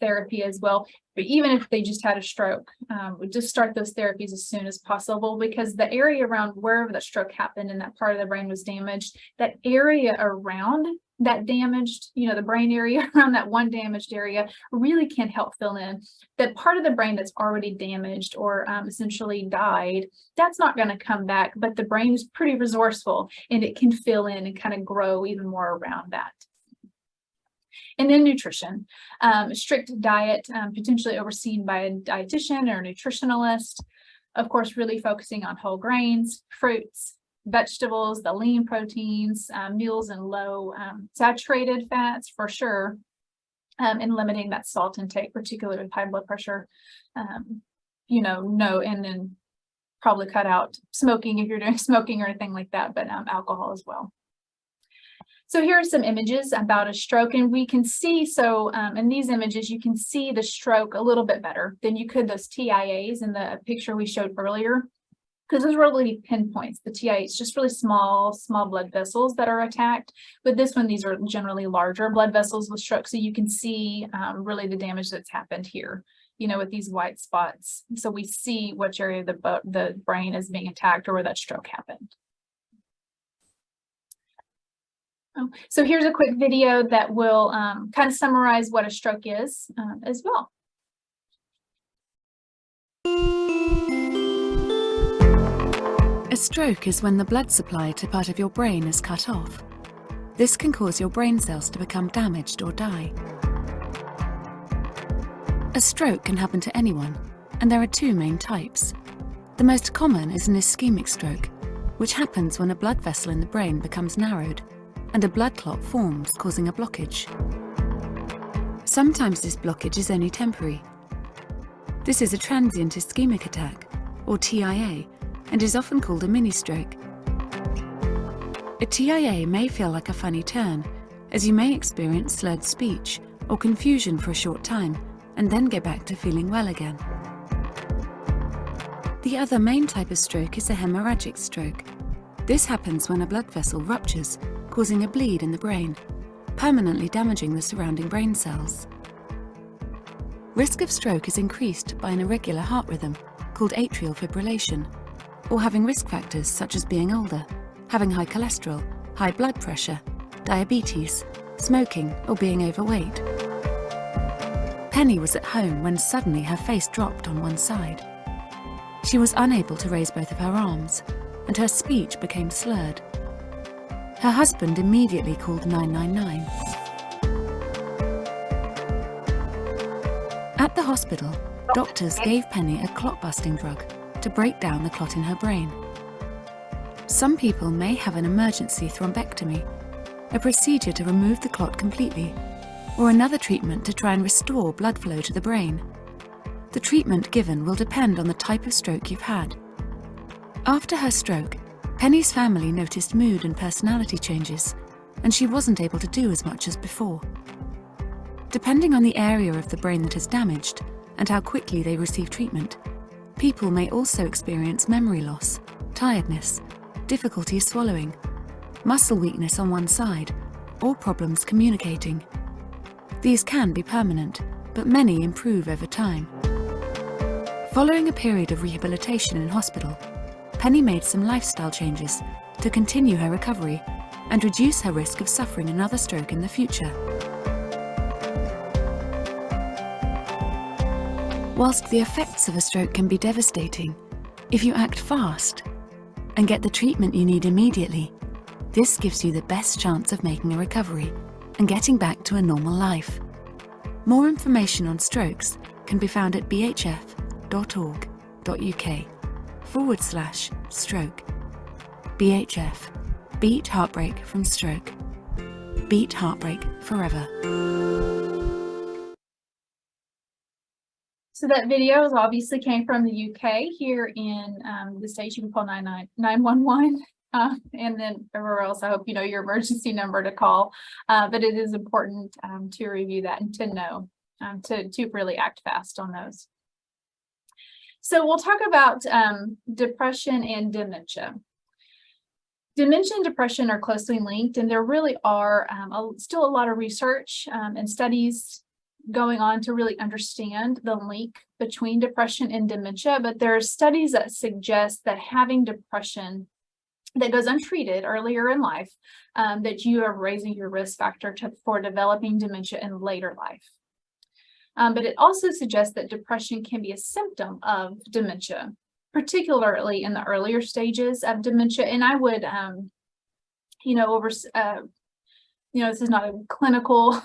therapy as well. But even if they just had a stroke, we just start those therapies as soon as possible, because the area around wherever that stroke happened and that part of the brain was damaged, that area around that damaged, the brain area around that one damaged area really can help fill in that part of the brain that's already damaged or essentially died. That's not going to come back, but the brain is pretty resourceful and it can fill in and kind of grow even more around that. And then nutrition, strict diet, potentially overseen by a dietitian or a nutritionalist. Of course, really focusing on whole grains, fruits, vegetables, the lean proteins, meals and low saturated fats for sure, and limiting that salt intake, particularly with high blood pressure. And then probably cut out smoking if you're doing smoking or anything like that, but alcohol as well. So here are some images about a stroke, and we can see, in these images, you can see the stroke a little bit better than you could those TIAs in the picture we showed earlier, because those were really pinpoints. The TIAs, just really small blood vessels that are attacked. But this one, these are generally larger blood vessels with stroke, so you can see really the damage that's happened here, with these white spots. So we see which area of the brain is being attacked or where that stroke happened. So here's a quick video that will kind of summarize what a stroke is as well. A stroke is when the blood supply to part of your brain is cut off. This can cause your brain cells to become damaged or die. A stroke can happen to anyone, and there are two main types. The most common is an ischemic stroke, which happens when a blood vessel in the brain becomes narrowed and a blood clot forms, causing a blockage. Sometimes this blockage is only temporary. This is a transient ischemic attack, or TIA, and is often called a mini-stroke. A TIA may feel like a funny turn, as you may experience slurred speech or confusion for a short time, and then go back to feeling well again. The other main type of stroke is a hemorrhagic stroke. This happens when a blood vessel ruptures, causing a bleed in the brain, permanently damaging the surrounding brain cells. Risk of stroke is increased by an irregular heart rhythm, called atrial fibrillation, or having risk factors such as being older, having high cholesterol, high blood pressure, diabetes, smoking, or being overweight. Penny was at home when suddenly her face dropped on one side. She was unable to raise both of her arms, and her speech became slurred. Her husband immediately called 999. At the hospital, doctors gave Penny a clot-busting drug to break down the clot in her brain. Some people may have an emergency thrombectomy, a procedure to remove the clot completely, or another treatment to try and restore blood flow to the brain. The treatment given will depend on the type of stroke you've had. After her stroke, Penny's family noticed mood and personality changes, and she wasn't able to do as much as before. Depending on the area of the brain that is damaged and how quickly they receive treatment, people may also experience memory loss, tiredness, difficulty swallowing, muscle weakness on one side, or problems communicating. These can be permanent, but many improve over time. Following a period of rehabilitation in hospital, Penny made some lifestyle changes to continue her recovery and reduce her risk of suffering another stroke in the future. Whilst the effects of a stroke can be devastating, if you act fast, and get the treatment you need immediately, this gives you the best chance of making a recovery and getting back to a normal life. More information on strokes can be found at bhf.org.uk/stroke. BHF. Beat heartbreak from stroke. Beat heartbreak forever. So that video obviously came from the UK. Here in the States, you can call 911. And then everywhere else, I hope you know your emergency number to call. But it is important to review that and to know, to really act fast on those. So we'll talk about depression and dementia. Dementia and depression are closely linked, and there really are still a lot of research and studies going on to really understand the link between depression and dementia. But there are studies that suggest that having depression that goes untreated earlier in life, that you are raising your risk factor for developing dementia in later life. But it also suggests that depression can be a symptom of dementia, particularly in the earlier stages of dementia. And I would, this is not a clinical,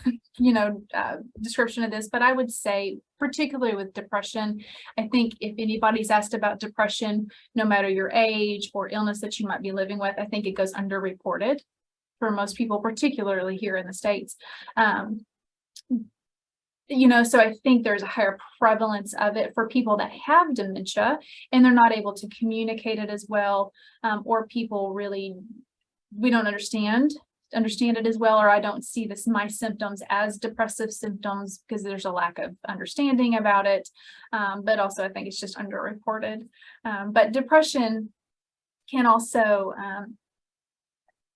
description of this, but I would say, particularly with depression, I think if anybody's asked about depression, no matter your age or illness that you might be living with, I think it goes underreported for most people, particularly here in the States. So I think there's a higher prevalence of it for people that have dementia and they're not able to communicate it as well, or people really, we don't understand it as well, or I don't see my symptoms as depressive symptoms because there's a lack of understanding about it. But also I think it's just underreported. But depression can also,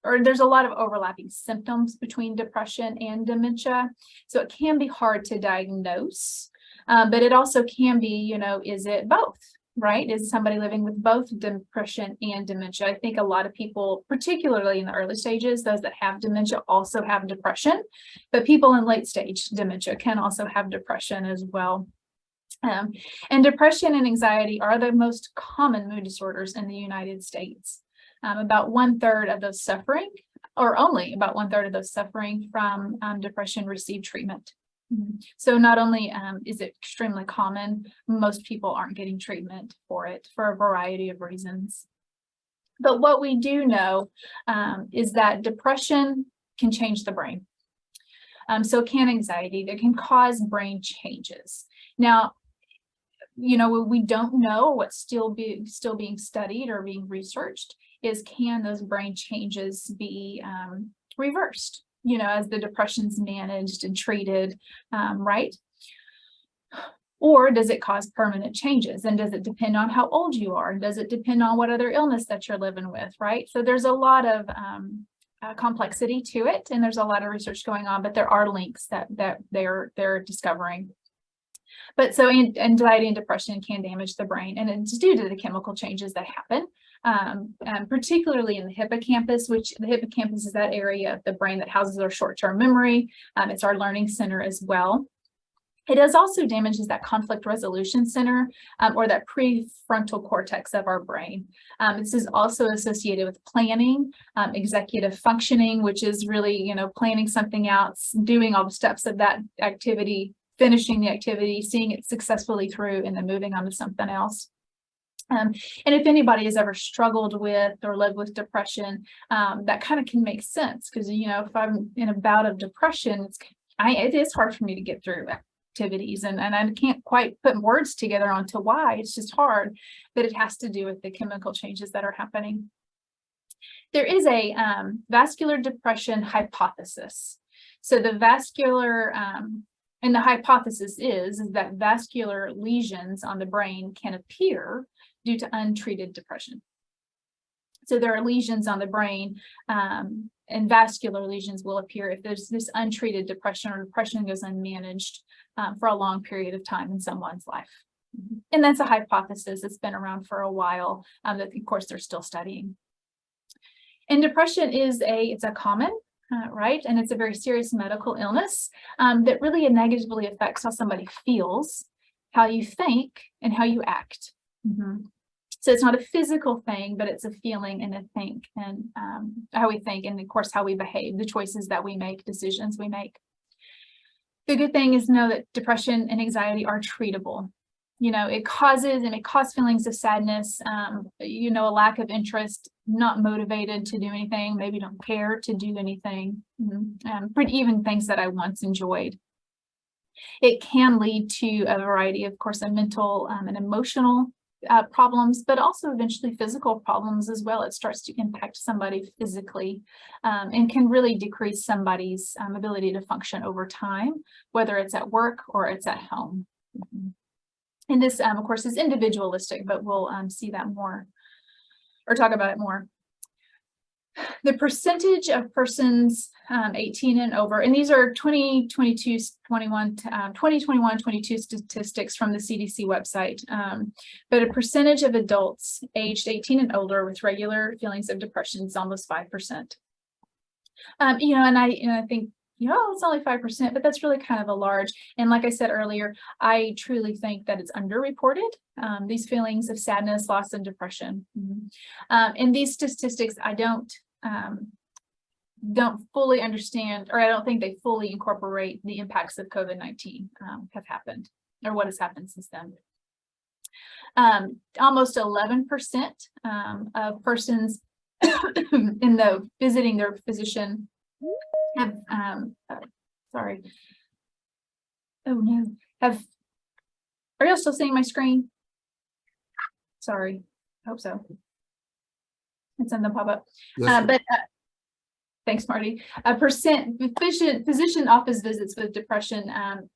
or there's a lot of overlapping symptoms between depression and dementia. So it can be hard to diagnose, but it also can be, is it both? Right? Is somebody living with both depression and dementia? I think a lot of people, particularly in the early stages, those that have dementia also have depression, but people in late stage dementia can also have depression as well. And depression and anxiety are the most common mood disorders in the United States. About 1/3 of those suffering, or only about 1/3 of those suffering from depression receive treatment. So not only is it extremely common, most people aren't getting treatment for it for a variety of reasons. But what we do know is that depression can change the brain. So can anxiety, that can cause brain changes. Now, we don't know what's still being studied or being researched is, can those brain changes be reversed? As the depression's managed and treated, right? Or does it cause permanent changes? And does it depend on how old you are? And does it depend on what other illness that you're living with, right? So there's a lot of complexity to it, and there's a lot of research going on, but there are links that they're discovering. But so anxiety and depression can damage the brain, and it's due to the chemical changes that happen. Particularly in the hippocampus, which the hippocampus is that area of the brain that houses our short-term memory. It's our learning center as well. It also damages that conflict resolution center, or that prefrontal cortex of our brain. This is also associated with planning, executive functioning, which is really, planning something out, doing all the steps of that activity, finishing the activity, seeing it successfully through, and then moving on to something else. And if anybody has ever struggled with or lived with depression, that kind of can make sense, because, if I'm in a bout of depression, it is hard for me to get through activities, and I can't quite put words together onto why. It's just hard, but it has to do with the chemical changes that are happening. There is a vascular depression hypothesis. So the vascular and the hypothesis is that vascular lesions on the brain can appear due to untreated depression. So there are lesions on the brain, and vascular lesions will appear if there's this untreated depression, or depression goes unmanaged for a long period of time in someone's life. And that's a hypothesis that's been around for a while, that of course they're still studying. And depression it's a common, right? And it's a very serious medical illness that really negatively affects how somebody feels, how you think, and how you act. So it's not a physical thing, but it's a feeling and a think, and how we think, and of course how we behave, the choices that we make, decisions we make. The good thing is to know that depression and anxiety are treatable. You know, it may cause feelings of sadness, you know, a lack of interest, not motivated to do anything, maybe don't care to do anything, but even things that I once enjoyed. It can lead to a variety, of course, of mental and emotional problems, but also eventually physical problems as well. It starts to impact somebody physically, and can really decrease somebody's ability to function over time, whether it's at work or it's at home. And this, of course, is individualistic, but we'll see that more or talk about it more. The percentage of persons 18 and over, and these are 2021, 22 statistics from the CDC website, but a percentage of adults aged 18 and older with regular feelings of depression is almost 5%. You know, and I think, you know, it's only 5%, but that's really kind of a large. And like I said earlier, I truly think that it's underreported, these feelings of sadness, loss, and depression. And these statistics, I don't fully understand, or I don't think they fully incorporate the impacts of COVID-19 have happened, or what has happened since then. Almost 11% of persons in the visiting their physician have are y'all still seeing my screen? Sorry, hope so. It's in the pop-up. Yes, But thanks, Marty. Physician office visits with depression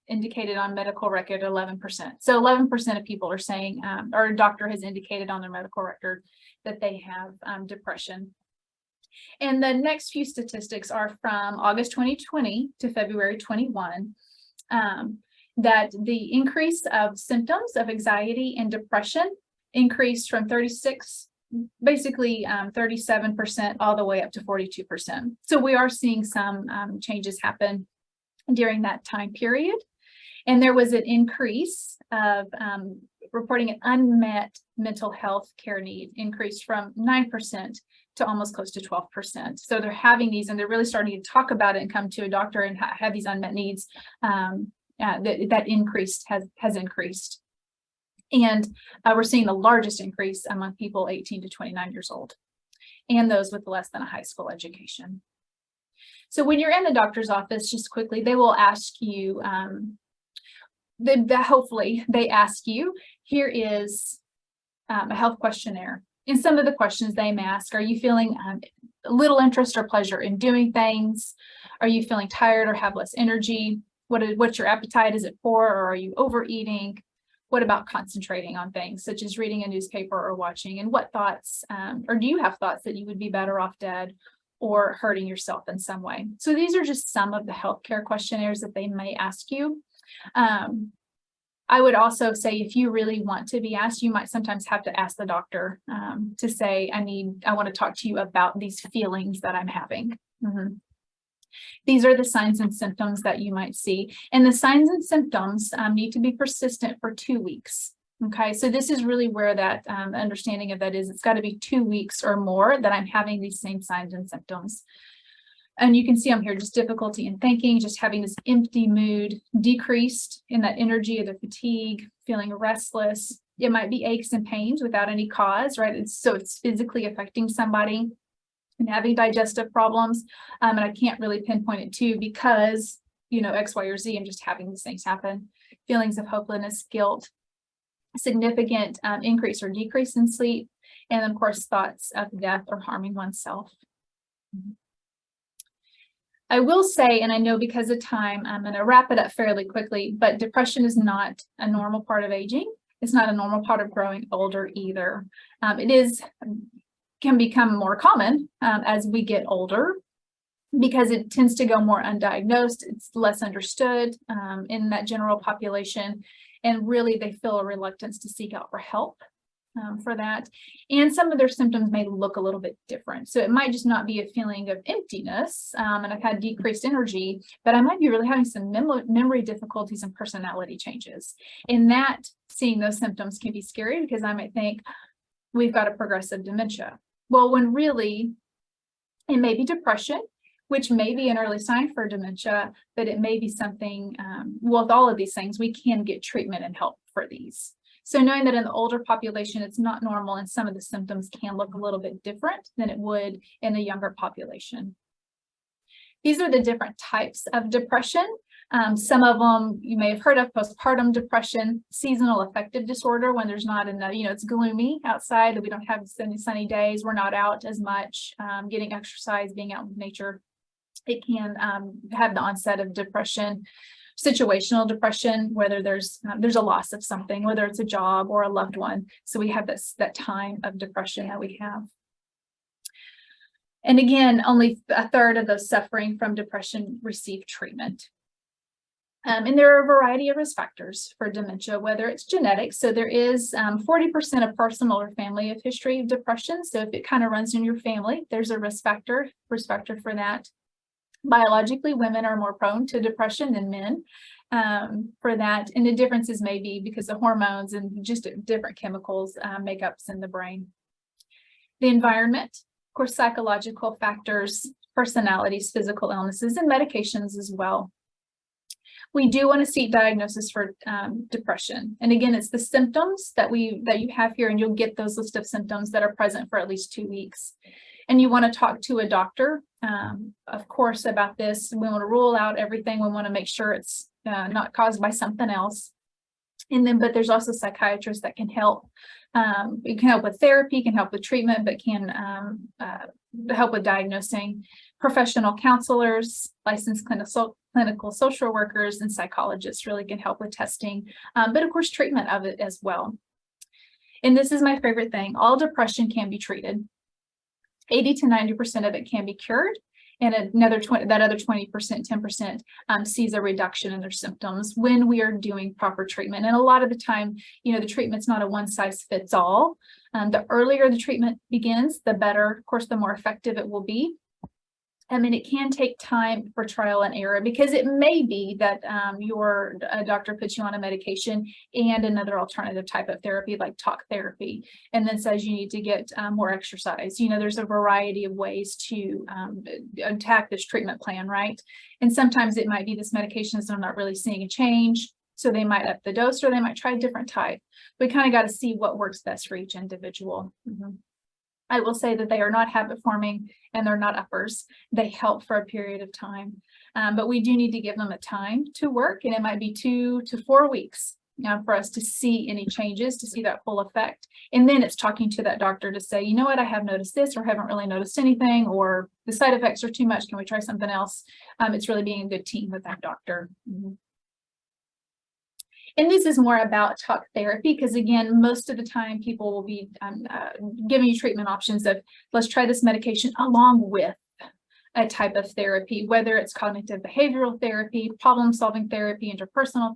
indicated on medical record 11%. So 11% of people are saying, or a doctor has indicated on their medical record that they have depression. And the next few statistics are from August 2020 to February 21, that the increase of symptoms of anxiety and depression increased from 37% all the way up to 42%. So we are seeing some changes happen during that time period. And there was an increase of reporting an unmet mental health care need, increased from 9% to almost close to 12%. So they're having these, and they're really starting to talk about it and come to a doctor and have these unmet needs. That increased has increased. And we're seeing the largest increase among people 18 to 29 years old, and those with less than a high school education. So when you're in the doctor's office, just quickly, they will ask you, hopefully they ask you, here is a health questionnaire. And some of the questions they may ask, are you feeling little interest or pleasure in doing things? Are you feeling tired or have less energy? What's your appetite? Is it poor, or are you overeating? What about concentrating on things such as reading a newspaper or watching? And what thoughts, or do you have thoughts that you would be better off dead or hurting yourself in some way? So these are just some of the healthcare questionnaires that they may ask you. I would also say, if you really want to be asked, you might sometimes have to ask the doctor to say, I want to talk to you about these feelings that I'm having. These are the signs and symptoms that you might see. And the signs and symptoms need to be persistent for 2 weeks. Okay, so this is really where that understanding of that is. It's got to be 2 weeks or more that I'm having these same signs and symptoms. And you can see I'm here, just difficulty in thinking, just having this empty mood, decreased in that energy or the fatigue, feeling restless. It might be aches and pains without any cause, right? So it's physically affecting somebody, and having digestive problems. And I can't really pinpoint it to because, you know, X, Y, or Z, I'm just having these things happen. Feelings of hopelessness, guilt, significant increase or decrease in sleep, and of course, thoughts of death or harming oneself. I will say, and I know because of time, I'm going to wrap it up fairly quickly, but depression is not a normal part of aging. It's not a normal part of growing older either. It can become more common as we get older, because it tends to go more undiagnosed. It's less understood in that general population, and really they feel a reluctance to seek out for help for that. And some of their symptoms may look a little bit different. So it might just not be a feeling of emptiness, and I've had decreased energy, but I might be really having some memory difficulties and personality changes. And that, seeing those symptoms can be scary, because I might think, we've got a progressive dementia. Well, when really it may be depression, which may be an early sign for dementia, but it may be something, well, with all of these things, we can get treatment and help for these. So knowing that in the older population, it's not normal and some of the symptoms can look a little bit different than it would in the younger population. These are the different types of depression. Some of them you may have heard of: postpartum depression, seasonal affective disorder, when there's not enough, it's gloomy outside, we don't have sunny days, we're not out as much, getting exercise, being out in nature. It can have the onset of depression. Situational depression, whether there's a loss of something, whether it's a job or a loved one. So we have that time of depression that we have. And again, only a third of those suffering from depression receive treatment. And there are a variety of risk factors for dementia, whether it's genetic. So there is 40% of personal or family of history of depression. So if it kind of runs in your family, there's a risk factor for that. Biologically, women are more prone to depression than men for that. And the differences may be because of hormones and just different chemicals, makeups in the brain. The environment, of course, psychological factors, personalities, physical illnesses, and medications as well. We do want to seek diagnosis for depression. And again, it's the symptoms that you have here, and you'll get those list of symptoms that are present for at least 2 weeks. And you want to talk to a doctor, of course, about this. We want to rule out everything. We want to make sure it's not caused by something else. But there's also psychiatrists that can help. It can help with therapy, can help with treatment, but can help with diagnosing. Professional counselors, licensed clinical social workers, and psychologists really can help with testing, but of course, treatment of it as well. And this is my favorite thing: all depression can be treated. 80 to 90% of it can be cured, and that other 20%, 10% sees a reduction in their symptoms when we are doing proper treatment. And a lot of the time, the treatment's not a one size fits all. The earlier the treatment begins, the better, of course, the more effective it will be. It can take time for trial and error, because it may be that your doctor puts you on a medication and another alternative type of therapy, like talk therapy, and then says you need to get more exercise. There's a variety of ways to attack this treatment plan, right? And sometimes it might be this medication is I'm not really seeing a change, so they might up the dose, or they might try a different type. We kind of got to see what works best for each individual. I will say that they are not habit forming, and they're not uppers. They help for a period of time, but we do need to give them a time to work, and it might be 2 to 4 weeks for us to see any changes, to see that full effect. And then it's talking to that doctor to say, you know what, I have noticed this, or haven't really noticed anything, or the side effects are too much. Can we try something else? It's really being a good team with that doctor. And this is more about talk therapy, because again, most of the time people will be giving you treatment options of, let's try this medication along with a type of therapy, whether it's cognitive behavioral therapy, problem solving therapy, interpersonal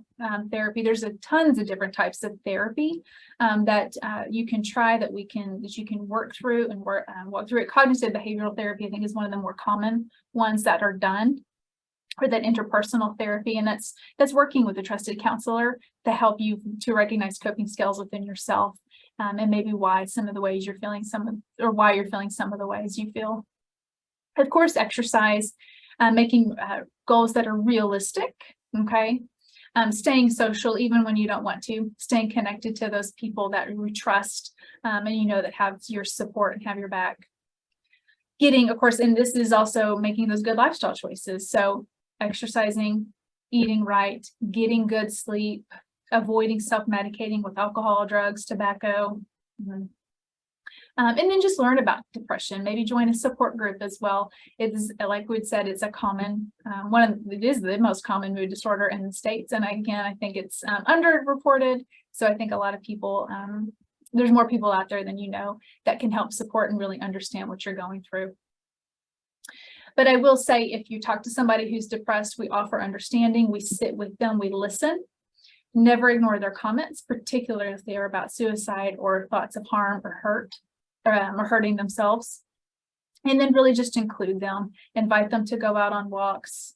therapy. There's tons of different types of therapy that you can try, that you can work through and walk through it. Cognitive behavioral therapy, I think, is one of the more common ones that are done, or that interpersonal therapy, and that's working with a trusted counselor to help you to recognize coping skills within yourself, and maybe why some of the ways you're feeling why you're feeling some of the ways you feel. Of course, exercise, making goals that are realistic, okay? Staying social even when you don't want to, staying connected to those people that you trust, and that have your support and have your back. Getting, of course, and this is also making those good lifestyle choices. So exercising, eating right, getting good sleep, avoiding self-medicating with alcohol, drugs, tobacco, and then just learn about depression. Maybe join a support group as well. It's, like we'd said, it's a common it is the most common mood disorder in the States, and again, I think it's underreported. So I think a lot of people, there's more people out there than that can help support and really understand what you're going through. But I will say, if you talk to somebody who's depressed, we offer understanding, we sit with them, we listen. Never ignore their comments, particularly if they are about suicide or thoughts of harm or hurt, or hurting themselves. And then really just include them, invite them to go out on walks,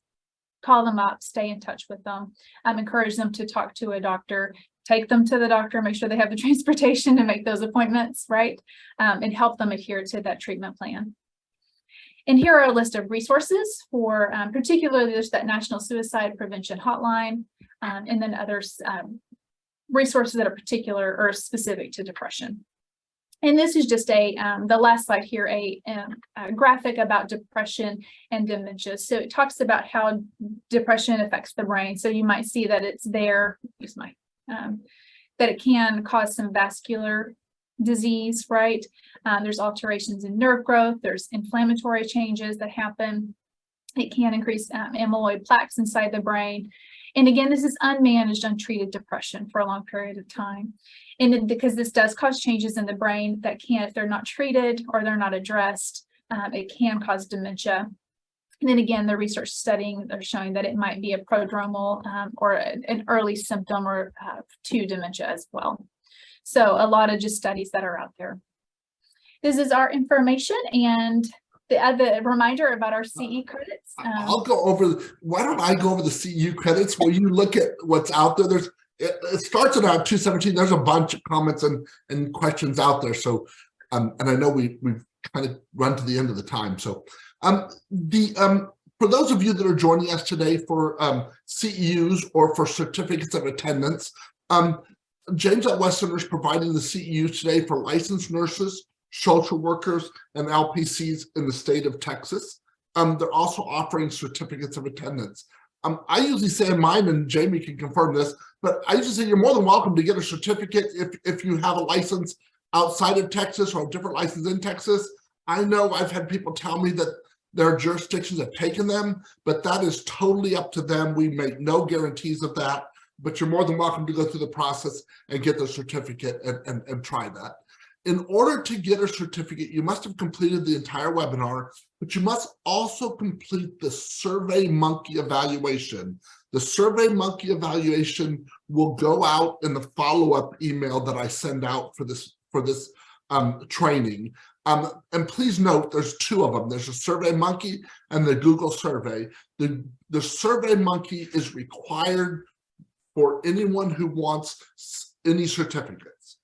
call them up, stay in touch with them, encourage them to talk to a doctor, take them to the doctor, make sure they have the transportation to make those appointments, right? And help them adhere to that treatment plan. And here are a list of resources for particularly there's that National Suicide Prevention Hotline, and then others resources that are particular or specific to depression. And this is just the last slide here, a graphic about depression and dementia. So it talks about how depression affects the brain. So you might see that it's there, that it can cause some vascular disease, right? There's alterations in nerve growth. There's inflammatory changes that happen. It can increase amyloid plaques inside the brain. And again, this is unmanaged, untreated depression for a long period of time. And because this does cause changes in the brain that can, if they're not treated or they're not addressed, it can cause dementia. And then again, the research studying, they're showing that it might be a prodromal or an early symptom or to dementia as well. So a lot of just studies that are out there. This is our information and the reminder about our CE credits. I'll go over, why don't I go over the CEU credits where you look at what's out there. It starts at around 217. There's a bunch of comments and questions out there. So, and I know we've kind of run to the end of the time. So for those of you that are joining us today for CEUs or for certificates of attendance, James at Western is providing the CEUs today for licensed nurses, social workers, and LPCs in the state of Texas. They're also offering certificates of attendance. I usually say in mine, and Jamie can confirm this, but I usually say you're more than welcome to get a certificate if you have a license outside of Texas or a different license in Texas. I know I've had people tell me that their jurisdictions have taken them, but that is totally up to them. We make no guarantees of that, but you're more than welcome to go through the process and get the certificate and try that. In order to get a certificate, you must have completed the entire webinar, but you must also complete the SurveyMonkey evaluation. The SurveyMonkey evaluation will go out in the follow-up email that I send out for this training. And please note, there's two of them. There's a SurveyMonkey and the Google survey. The SurveyMonkey is required for anyone who wants any certificates.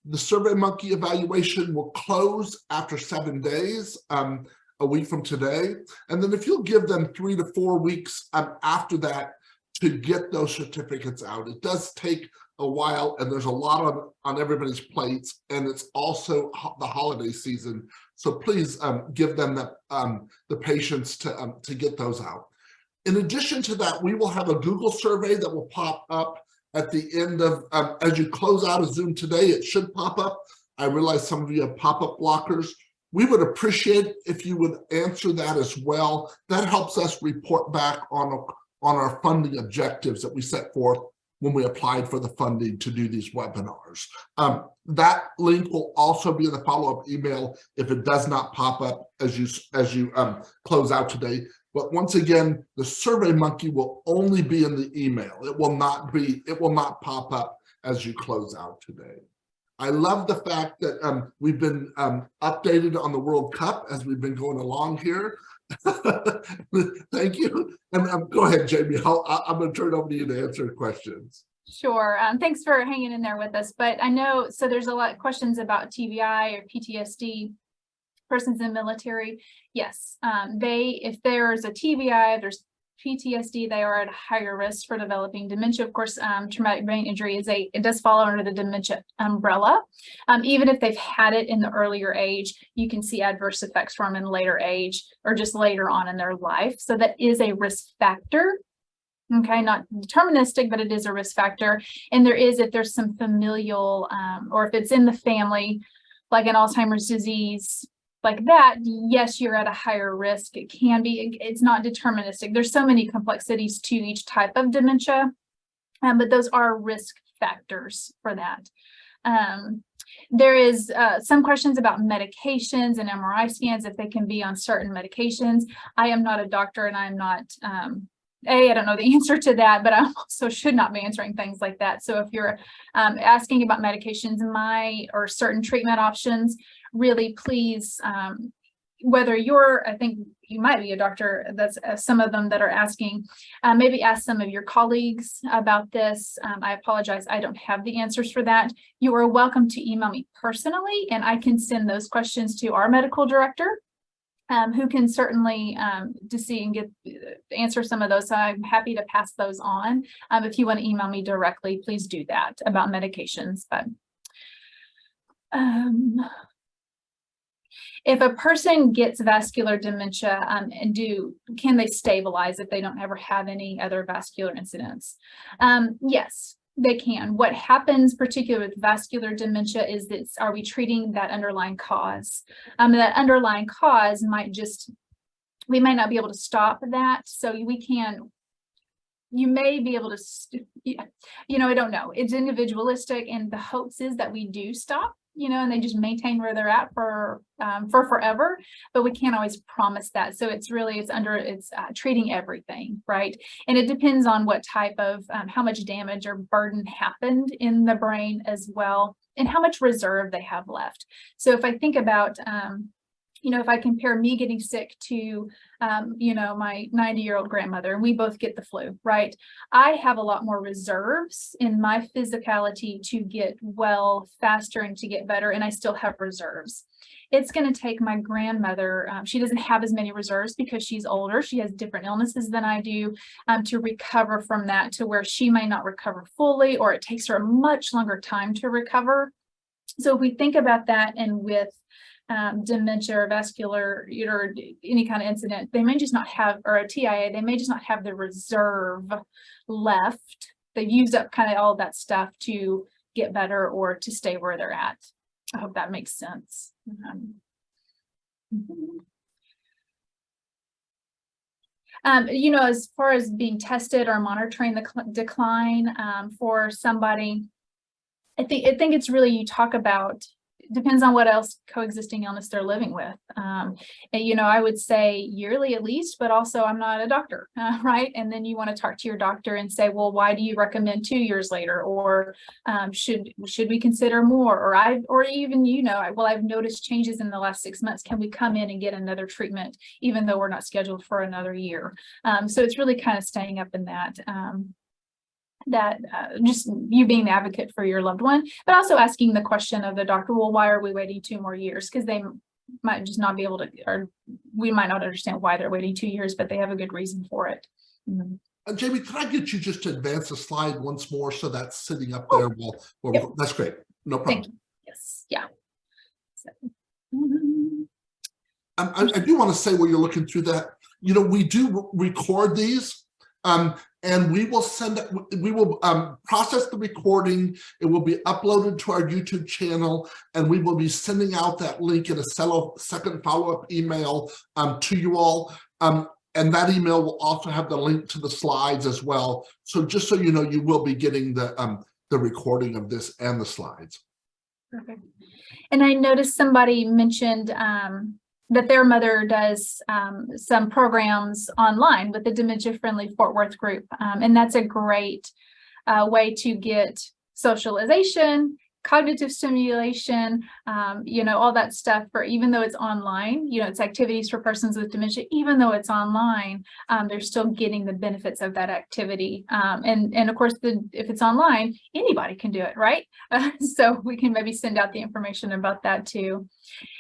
The SurveyMonkey evaluation will close after 7 days, a week from today. And then if you'll give them 3 to 4 weeks after that to get those certificates out. It does take a while and there's a lot on everybody's plates, and it's also the holiday season. So please give them the patience to get those out. In addition to that, we will have a Google survey that will pop up at the end of, as you close out of Zoom today, it should pop up. I realize some of you have pop-up blockers. We would appreciate if you would answer that as well. That helps us report back on our funding objectives that we set forth when we applied for the funding to do these webinars. That link will also be in the follow-up email if it does not pop up as you close out today. But once again, the SurveyMonkey will only be in the email. It will not pop up as you close out today. I love the fact that we've been updated on the World Cup as we've been going along here. Thank you. And go ahead, Jamie. I'm going to turn it over to you to answer questions. Sure. Thanks for hanging in there with us. But I know, so there's a lot of questions about TBI or PTSD. Persons in the military, yes, if there's a TBI, if there's PTSD, they are at a higher risk for developing dementia. Of course, traumatic brain injury it does fall under the dementia umbrella. Even if they've had it in the earlier age, you can see adverse effects from in later age or just later on in their life. So that is a risk factor. Okay, not deterministic, but it is a risk factor. And there is, if there's some familial or if it's in the family, like an Alzheimer's disease, like that, yes, you're at a higher risk. It can be, it's not deterministic. There's so many complexities to each type of dementia, but those are risk factors for that. There is some questions about medications and MRI scans, if they can be on certain medications. I am not a doctor and I'm not, I don't know the answer to that, but I also should not be answering things like that. So if you're asking about medications or certain treatment options, really please whether I think you might be a doctor, that's some of them that are asking, maybe ask some of your colleagues about this. I apologize, I don't have the answers for that. You are welcome to email me personally, and I can send those questions to our medical director, who can certainly to see and answer some of those. So I'm happy to pass those on. If you want to email me directly, please do that about medications. But if a person gets vascular dementia, can they stabilize if they don't ever have any other vascular incidents? Yes, they can. What happens, particularly with vascular dementia, is that are we treating that underlying cause? That underlying cause we may not be able to stop that. So you may be able to, I don't know. It's individualistic, and the hopes is that we do stop, and they just maintain where they're at for forever, but we can't always promise that. So it's treating everything, right? And it depends on what type of, how much damage or burden happened in the brain as well, and how much reserve they have left. So if I think about, if I compare me getting sick to, my 90-year-old grandmother, and we both get the flu, right? I have a lot more reserves in my physicality to get well faster and to get better, and I still have reserves. It's going to take my grandmother, she doesn't have as many reserves because she's older. She has different illnesses than I do, to recover from that, to where she may not recover fully, or it takes her a much longer time to recover. So if we think about that, and with dementia or vascular, or any kind of incident, they may just not have, or a TIA, they may just not have the reserve left. They've used up kind of all that stuff to get better or to stay where they're at. I hope that makes sense. As far as being tested or monitoring the decline for somebody, I think it's really, you talk about, depends on what else coexisting illness they're living with. I would say yearly at least, but also I'm not a doctor, right? And then you want to talk to your doctor and say, well, why do you recommend 2 years later? Or should we consider more? Or even, I've noticed changes in the last 6 months. Can we come in and get another treatment, even though we're not scheduled for another year? So it's really kind of staying up in that. Just you being the advocate for your loved one, but also asking the question of the doctor, well, why are we waiting 2 more years? Because they might just not be able to, or we might not understand why they're waiting 2 years, but they have a good reason for it. Jamie, can I get you just to advance the slide once more, so that's sitting up there? Yep. That's great. No problem. Thank you. Yes. Yeah. So, I do want to say, while you're looking through that, we do record these. And we will process the recording. It will be uploaded to our YouTube channel, and we will be sending out that link in a second follow-up email to you all. And that email will also have the link to the slides as well. So just so you know, you will be getting the recording of this and the slides. Perfect. And I noticed somebody mentioned that their mother does some programs online with the Dementia Friendly Fort Worth group. And that's a great way to get socialization, cognitive stimulation, all that stuff, for even though it's online, it's activities for persons with dementia, even though it's online, they're still getting the benefits of that activity. And of course, if it's online, anybody can do it, right? So we can maybe send out the information about that too.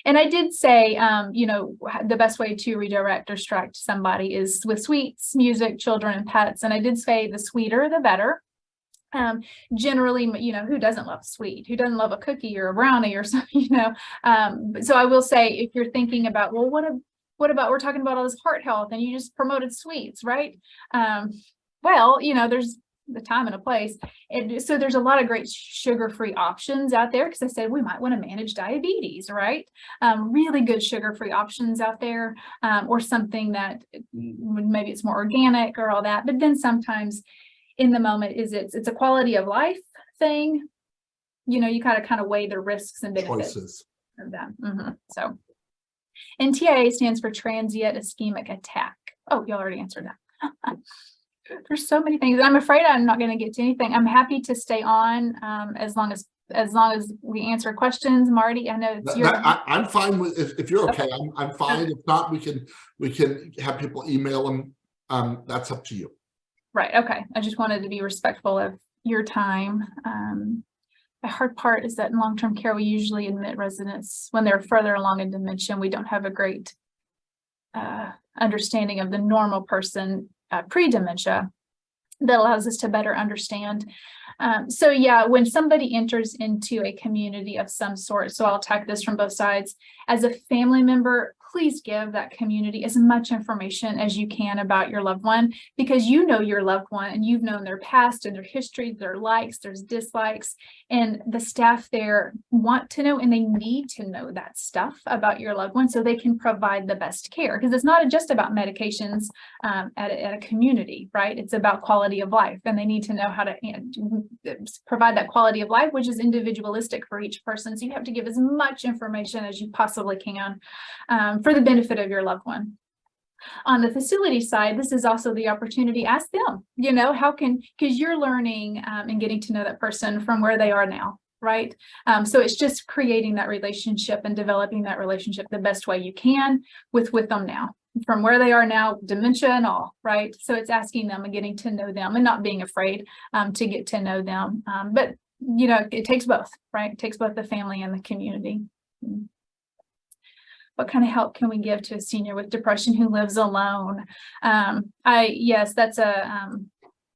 And I did say, the best way to redirect or distract somebody is with sweets, music, children, and pets. And I did say the sweeter, the better. Generally, who doesn't love sweet? Who doesn't love a cookie or a brownie or something, So I will say, if you're thinking about, well, what about, we're talking about all this heart health and you just promoted sweets, right? There's the time and a place. So there's a lot of great sugar-free options out there, because I said we might want to manage diabetes, right? Really good sugar-free options out there, or something that maybe it's more organic or all that. But then sometimes in the moment, it's a quality of life thing. You kind of weigh the risks and benefits of that. So, and TIA stands for transient ischemic attack. Oh, you already answered that. There's so many things. I'm afraid I'm not going to get to anything. I'm happy to stay on as long as as long as we answer questions. Marty, I know it's your. I'm fine with, if you're okay, I'm fine. If not, we can have people email them. That's up to you. Right. Okay. I just wanted to be respectful of your time. The hard part is that in long-term care, we usually admit residents when they're further along in dementia. We don't have a great understanding of the normal person pre-dementia that allows us to better understand. So yeah, when somebody enters into a community of some sort, so I'll attack this from both sides, as a family member, please give that community as much information as you can about your loved one, because you know your loved one and you've known their past and their history, their likes, their dislikes, and the staff there want to know and they need to know that stuff about your loved one so they can provide the best care. Because it's not just about medications at a community, right? It's about quality of life, and they need to know how to provide that quality of life, which is individualistic for each person. So you have to give as much information as you possibly can for the benefit of your loved one. On the facility side, this is also the opportunity. Ask them, you know, how can, because you're learning and getting to know that person from where they are now, right? So it's just creating that relationship and developing that relationship the best way you can with them now, from where they are now, dementia and all, right? So it's asking them and getting to know them and not being afraid to get to know them. But, you know, it takes both, right? It takes both the family and the community. What kind of help can we give to a senior with depression who lives alone? Yes, that's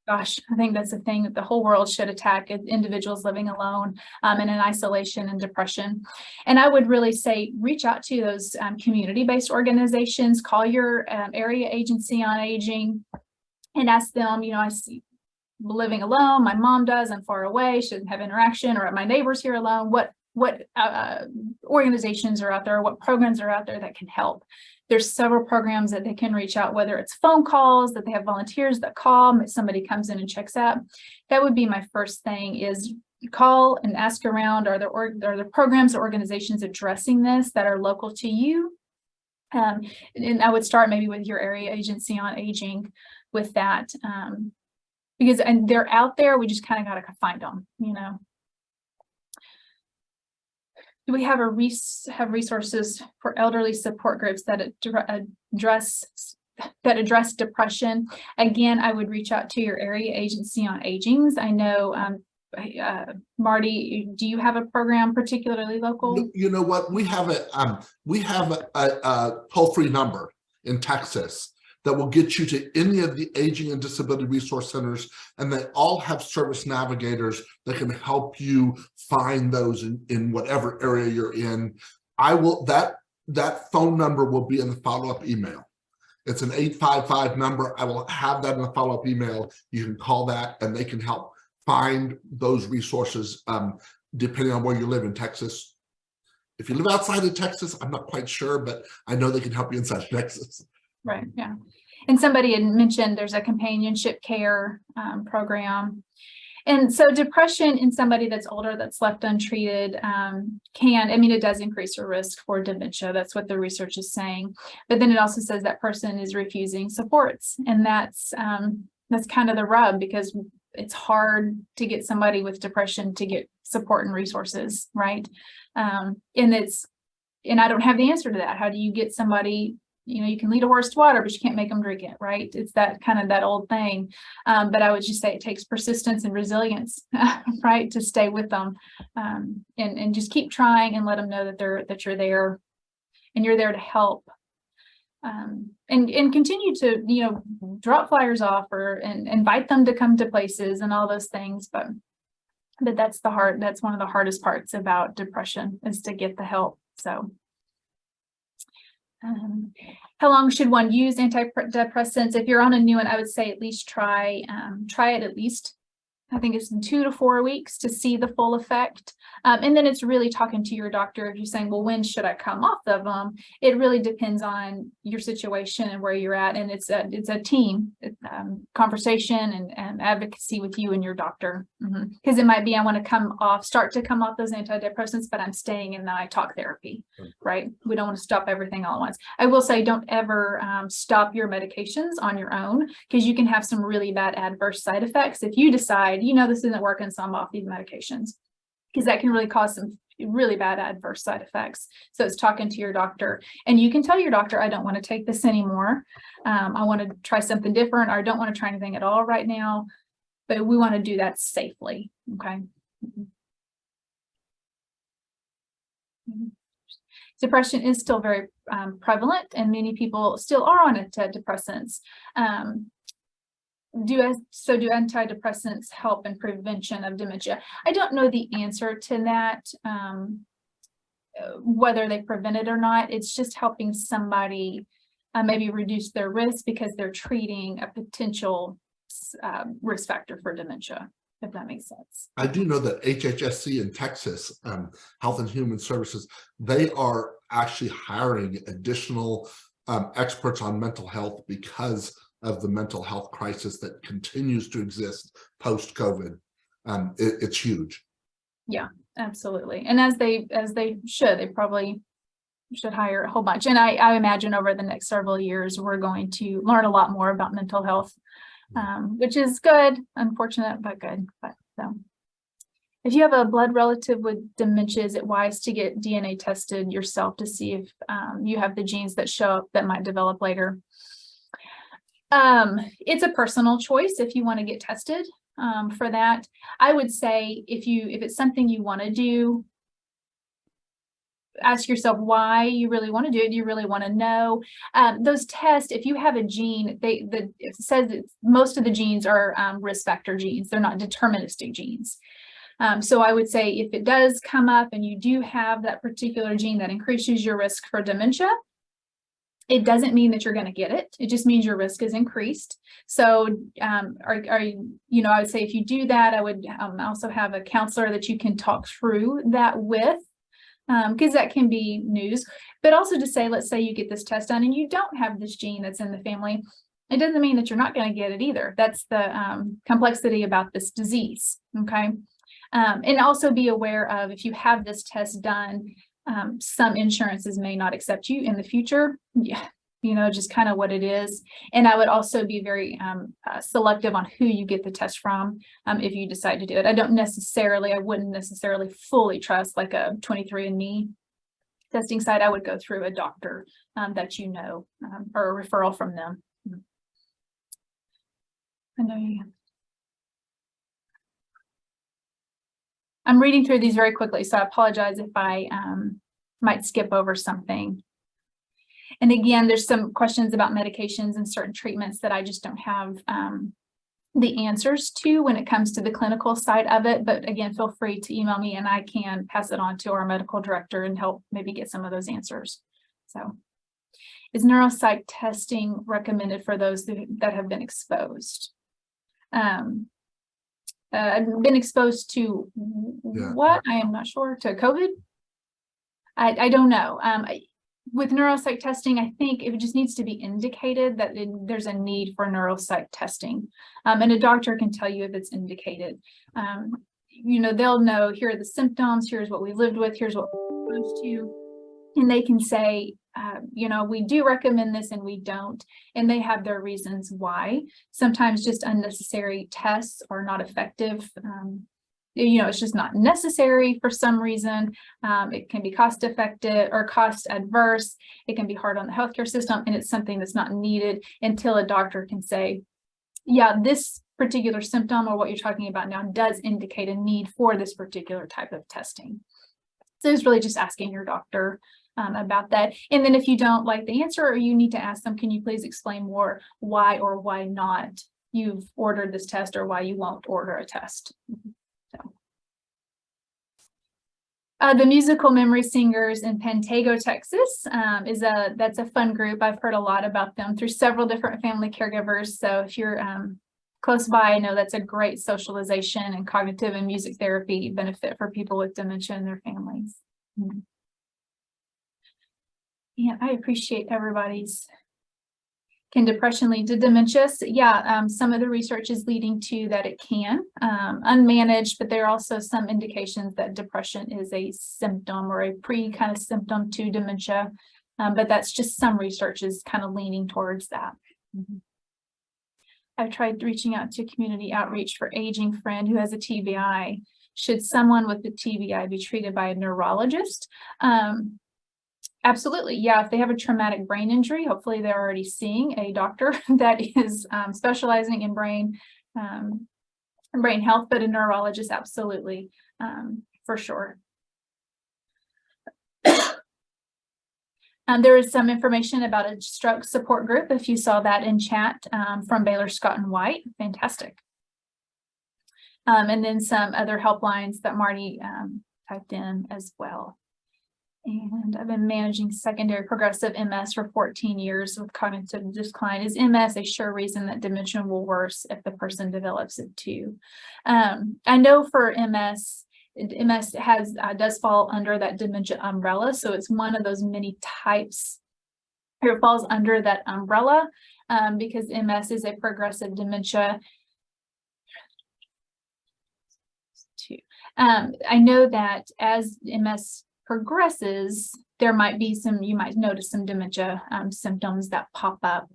gosh, I think that's a thing that the whole world should attack, individuals living alone and in isolation and depression. And I would really say, reach out to those community-based organizations, call your area agency on aging and ask them, you know, I see living alone, my mom does, I'm far away, shouldn't have interaction, or my neighbor's here alone. What organizations are out there, what programs are out there that can help? There's several programs that they can reach out, whether it's phone calls that they have volunteers that call, if somebody comes in and checks out. That would be my first thing, is call and ask around, are there programs or organizations addressing this that are local to you? And I would start maybe with your area agency on aging with that, because they're out there, we just kind of got to find them, you know. Do we have resources for elderly support groups that address depression? Again, I would reach out to your area agency on aging. I know, Marty, do you have a program particularly local? You know what? We have a toll-free number in Texas that will get you to any of the aging and disability resource centers, and they all have service navigators that can help you find those in whatever area you're in. That phone number will be in the follow-up email. It's an 855 number. I will have that in the follow-up email. You can call that and they can help find those resources depending on where you live in Texas. If you live outside of Texas, I'm not quite sure, but I know they can help you inside Texas. Right, yeah. And somebody had mentioned there's a companionship care program. And so depression in somebody that's older, that's left untreated, it does increase your risk for dementia. That's what the research is saying. But then it also says that person is refusing supports. And that's kind of the rub, because it's hard to get somebody with depression to get support and resources, right? And I don't have the answer to that. How do you get somebody? You know, you can lead a horse to water, but you can't make them drink it, right? It's that kind of that old thing. But I would just say it takes persistence and resilience, right, to stay with them and just keep trying and let them know that you're there and you're there to help. And continue to, you know, drop flyers off and invite them to come to places and all those things. But that's one of the hardest parts about depression, is to get the help. So. How long should one use antidepressants? If you're on a new one, I would say at least try it at least, I think it's 2 to 4 weeks to see the full effect. And then it's really talking to your doctor. If you're saying, well, when should I come off of them? It really depends on your situation and where you're at. And it's a team conversation and advocacy with you and your doctor. Because it might be, I want to start to come off those antidepressants, but I'm staying in the talk therapy, right? We don't want to stop everything all at once. I will say, don't ever stop your medications on your own, because you can have some really bad adverse side effects if you decide, you know, this isn't working, so I'm off these medications. because that can really cause some really bad adverse side effects. So it's talking to your doctor, and you can tell your doctor, I don't want to take this anymore. I want to try something different, or I don't want to try anything at all right now, but we want to do that safely. Okay. Depression is still very prevalent, and many people still are on antidepressants. Do antidepressants help in prevention of dementia? I don't know the answer to that, whether they prevent it or not. It's just helping somebody maybe reduce their risk because they're treating a potential risk factor for dementia, if that makes sense. I do know that HHSC in Texas, Health and Human Services, they are actually hiring additional experts on mental health because of the mental health crisis that continues to exist post-COVID. It's huge. Yeah, absolutely. And as they probably should hire a whole bunch. And I imagine over the next several years, we're going to learn a lot more about mental health, which is good, unfortunate, but good. But so, if you have a blood relative with dementia, is it wise to get DNA tested yourself to see if you have the genes that show up that might develop later? It's a personal choice if you want to get tested for that. I would say if it's something you want to do, ask yourself why you really want to do it. Do you really want to know? Those tests, if you have a gene, it says that most of the genes are risk factor genes. They're not deterministic genes. So I would say if it does come up and you do have that particular gene that increases your risk for dementia, it doesn't mean that you're going to get it. It just means your risk is increased. So, I would say if you do that, I would also have a counselor that you can talk through that with, because that can be news. But also to say, let's say you get this test done and you don't have this gene that's in the family, it doesn't mean that you're not going to get it either. That's the complexity about this disease. Okay. And also be aware of, if you have this test done, some insurances may not accept you in the future. Yeah, just kind of what it is. And I would also be very selective on who you get the test from if you decide to do it. I wouldn't necessarily fully trust like a 23andMe testing site. I would go through a doctor that or a referral from them. I know I'm reading through these very quickly, so I apologize if I might skip over something. And again, there's some questions about medications and certain treatments that I just don't have the answers to when it comes to the clinical side of it. But again, feel free to email me and I can pass it on to our medical director and help maybe get some of those answers. So, is neuropsych testing recommended for those that have been exposed? I've been exposed to what? I am not sure. To COVID? I don't know. With neuropsych testing, I think it just needs to be indicated that there's a need for neuropsych testing. And a doctor can tell you if it's indicated. They'll know, here are the symptoms, here's what we lived with, here's what we're exposed to. And they can say, we do recommend this and we don't. And they have their reasons why. Sometimes just unnecessary tests are not effective. It's just not necessary for some reason. It can be cost effective or cost adverse. It can be hard on the healthcare system, and it's something that's not needed until a doctor can say, yeah, this particular symptom or what you're talking about now does indicate a need for this particular type of testing. So it's really just asking your doctor about that. And then if you don't like the answer, or you need to ask them, can you please explain more why or why not you've ordered this test, or why you won't order a test. The Musical Memory Singers in Pantego, Texas that's a fun group. I've heard a lot about them through several different family caregivers. So if you're close by, I know that's a great socialization and cognitive and music therapy benefit for people with dementia and their families. Yeah, I appreciate everybody's. Can depression lead to dementia? So, yeah, some of the research is leading to that it can, unmanaged, but there are also some indications that depression is a symptom or a kind of symptom to dementia. But that's just some research is kind of leaning towards that. I've tried reaching out to community outreach for aging friend who has a TBI. Should someone with the TBI be treated by a neurologist? Absolutely. Yeah. If they have a traumatic brain injury, hopefully they're already seeing a doctor that is specializing in brain health, but a neurologist, absolutely, for sure. There is some information about a stroke support group, if you saw that in chat, from Baylor Scott and White. Fantastic. And then some other helplines that Marty typed in as well. And I've been managing secondary progressive MS for 14 years with cognitive decline. Is MS a sure reason that dementia will worse if the person develops it too? I know for MS does fall under that dementia umbrella. So it's one of those many types here. It falls under that umbrella because MS is a progressive dementia. I know that as MS progresses, there might be you might notice some dementia symptoms that pop up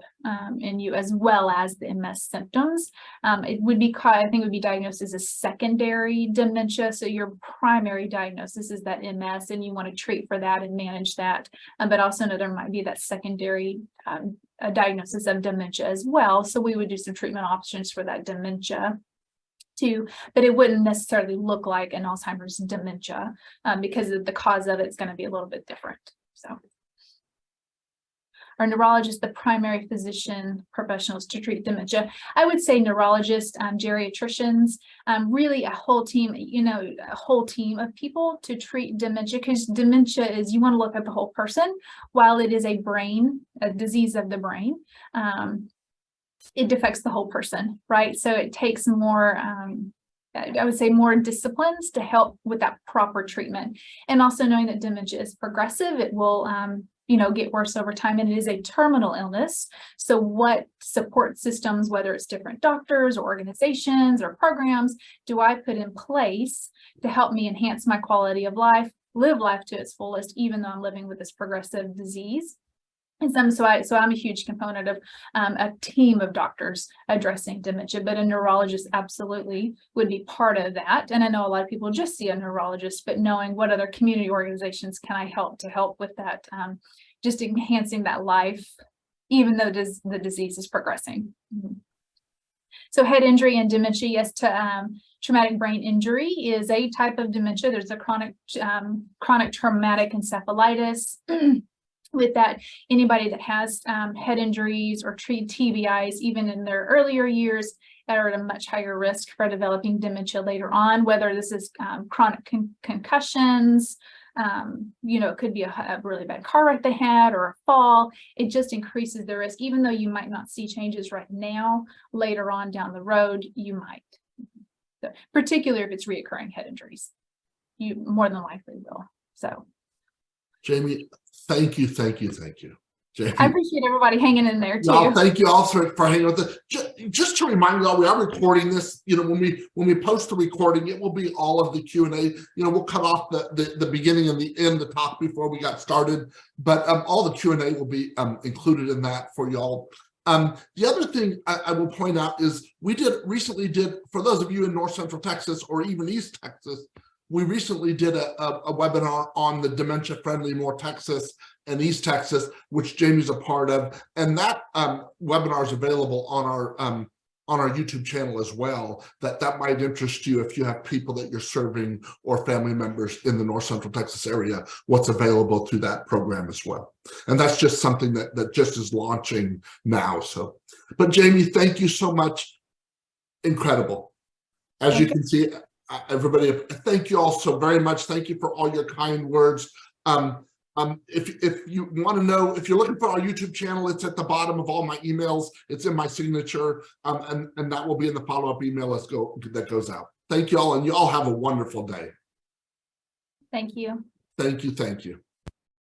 in you, as well as the MS symptoms. It would be I think it would be diagnosed as a secondary dementia. So your primary diagnosis is that MS, and you want to treat for that and manage that. But also know there might be that secondary a diagnosis of dementia as well. So we would do some treatment options for that dementia too, but it wouldn't necessarily look like an Alzheimer's dementia because of the cause of it's going to be a little bit different. So our neurologist, the primary physician professionals to treat dementia. I would say neurologists, geriatricians, really a whole team, a whole team of people to treat dementia, because dementia is, you want to look at the whole person. While it is a disease of the brain, it affects the whole person, right? So it takes more, I would say more disciplines to help with that proper treatment. And also knowing that dementia is progressive, it will, get worse over time, and it is a terminal illness. So what support systems, whether it's different doctors or organizations or programs, do I put in place to help me enhance my quality of life, live life to its fullest, even though I'm living with this progressive disease? And so I'm a huge component of a team of doctors addressing dementia, but a neurologist absolutely would be part of that. And I know a lot of people just see a neurologist, but knowing what other community organizations can I help to help with that, just enhancing that life, even though the disease is progressing. So head injury and dementia, yes, to traumatic brain injury is a type of dementia. There's a chronic traumatic encephalitis. With that, anybody that has head injuries or treat TBIs, even in their earlier years, are at a much higher risk for developing dementia later on, whether this is chronic concussions, it could be a really bad car wreck they had or a fall. It just increases the risk. Even though you might not see changes right now, later on down the road, you might. So, particularly if it's reoccurring head injuries, you more than likely will. So, Jamie, thank you. Jamie. I appreciate everybody hanging in there too. No, thank you all for hanging with us. Just to remind you all, we are recording this. When we post the recording, it will be all of the Q&A. We'll cut off the beginning and the end, the talk before we got started, but all the Q&A will be included in that for y'all. The other thing I will point out is we recently did, for those of you in North Central Texas or even East Texas, we recently did a webinar on the dementia-friendly North Texas and East Texas, which Jamie's a part of, and that webinar is available on our YouTube channel as well. That might interest you if you have people that you're serving or family members in the North Central Texas area. What's available through that program as well, and that's just something that just is launching now. So, but Jamie, thank you so much. Incredible, as you can see. Everybody, thank you all so very much. Thank you for all your kind words. If you want to know, if you're looking for our YouTube channel, it's at the bottom of all my emails. It's in my signature, and that will be in the follow-up email that goes out. Thank you all, and you all have a wonderful day. Thank you. Thank you.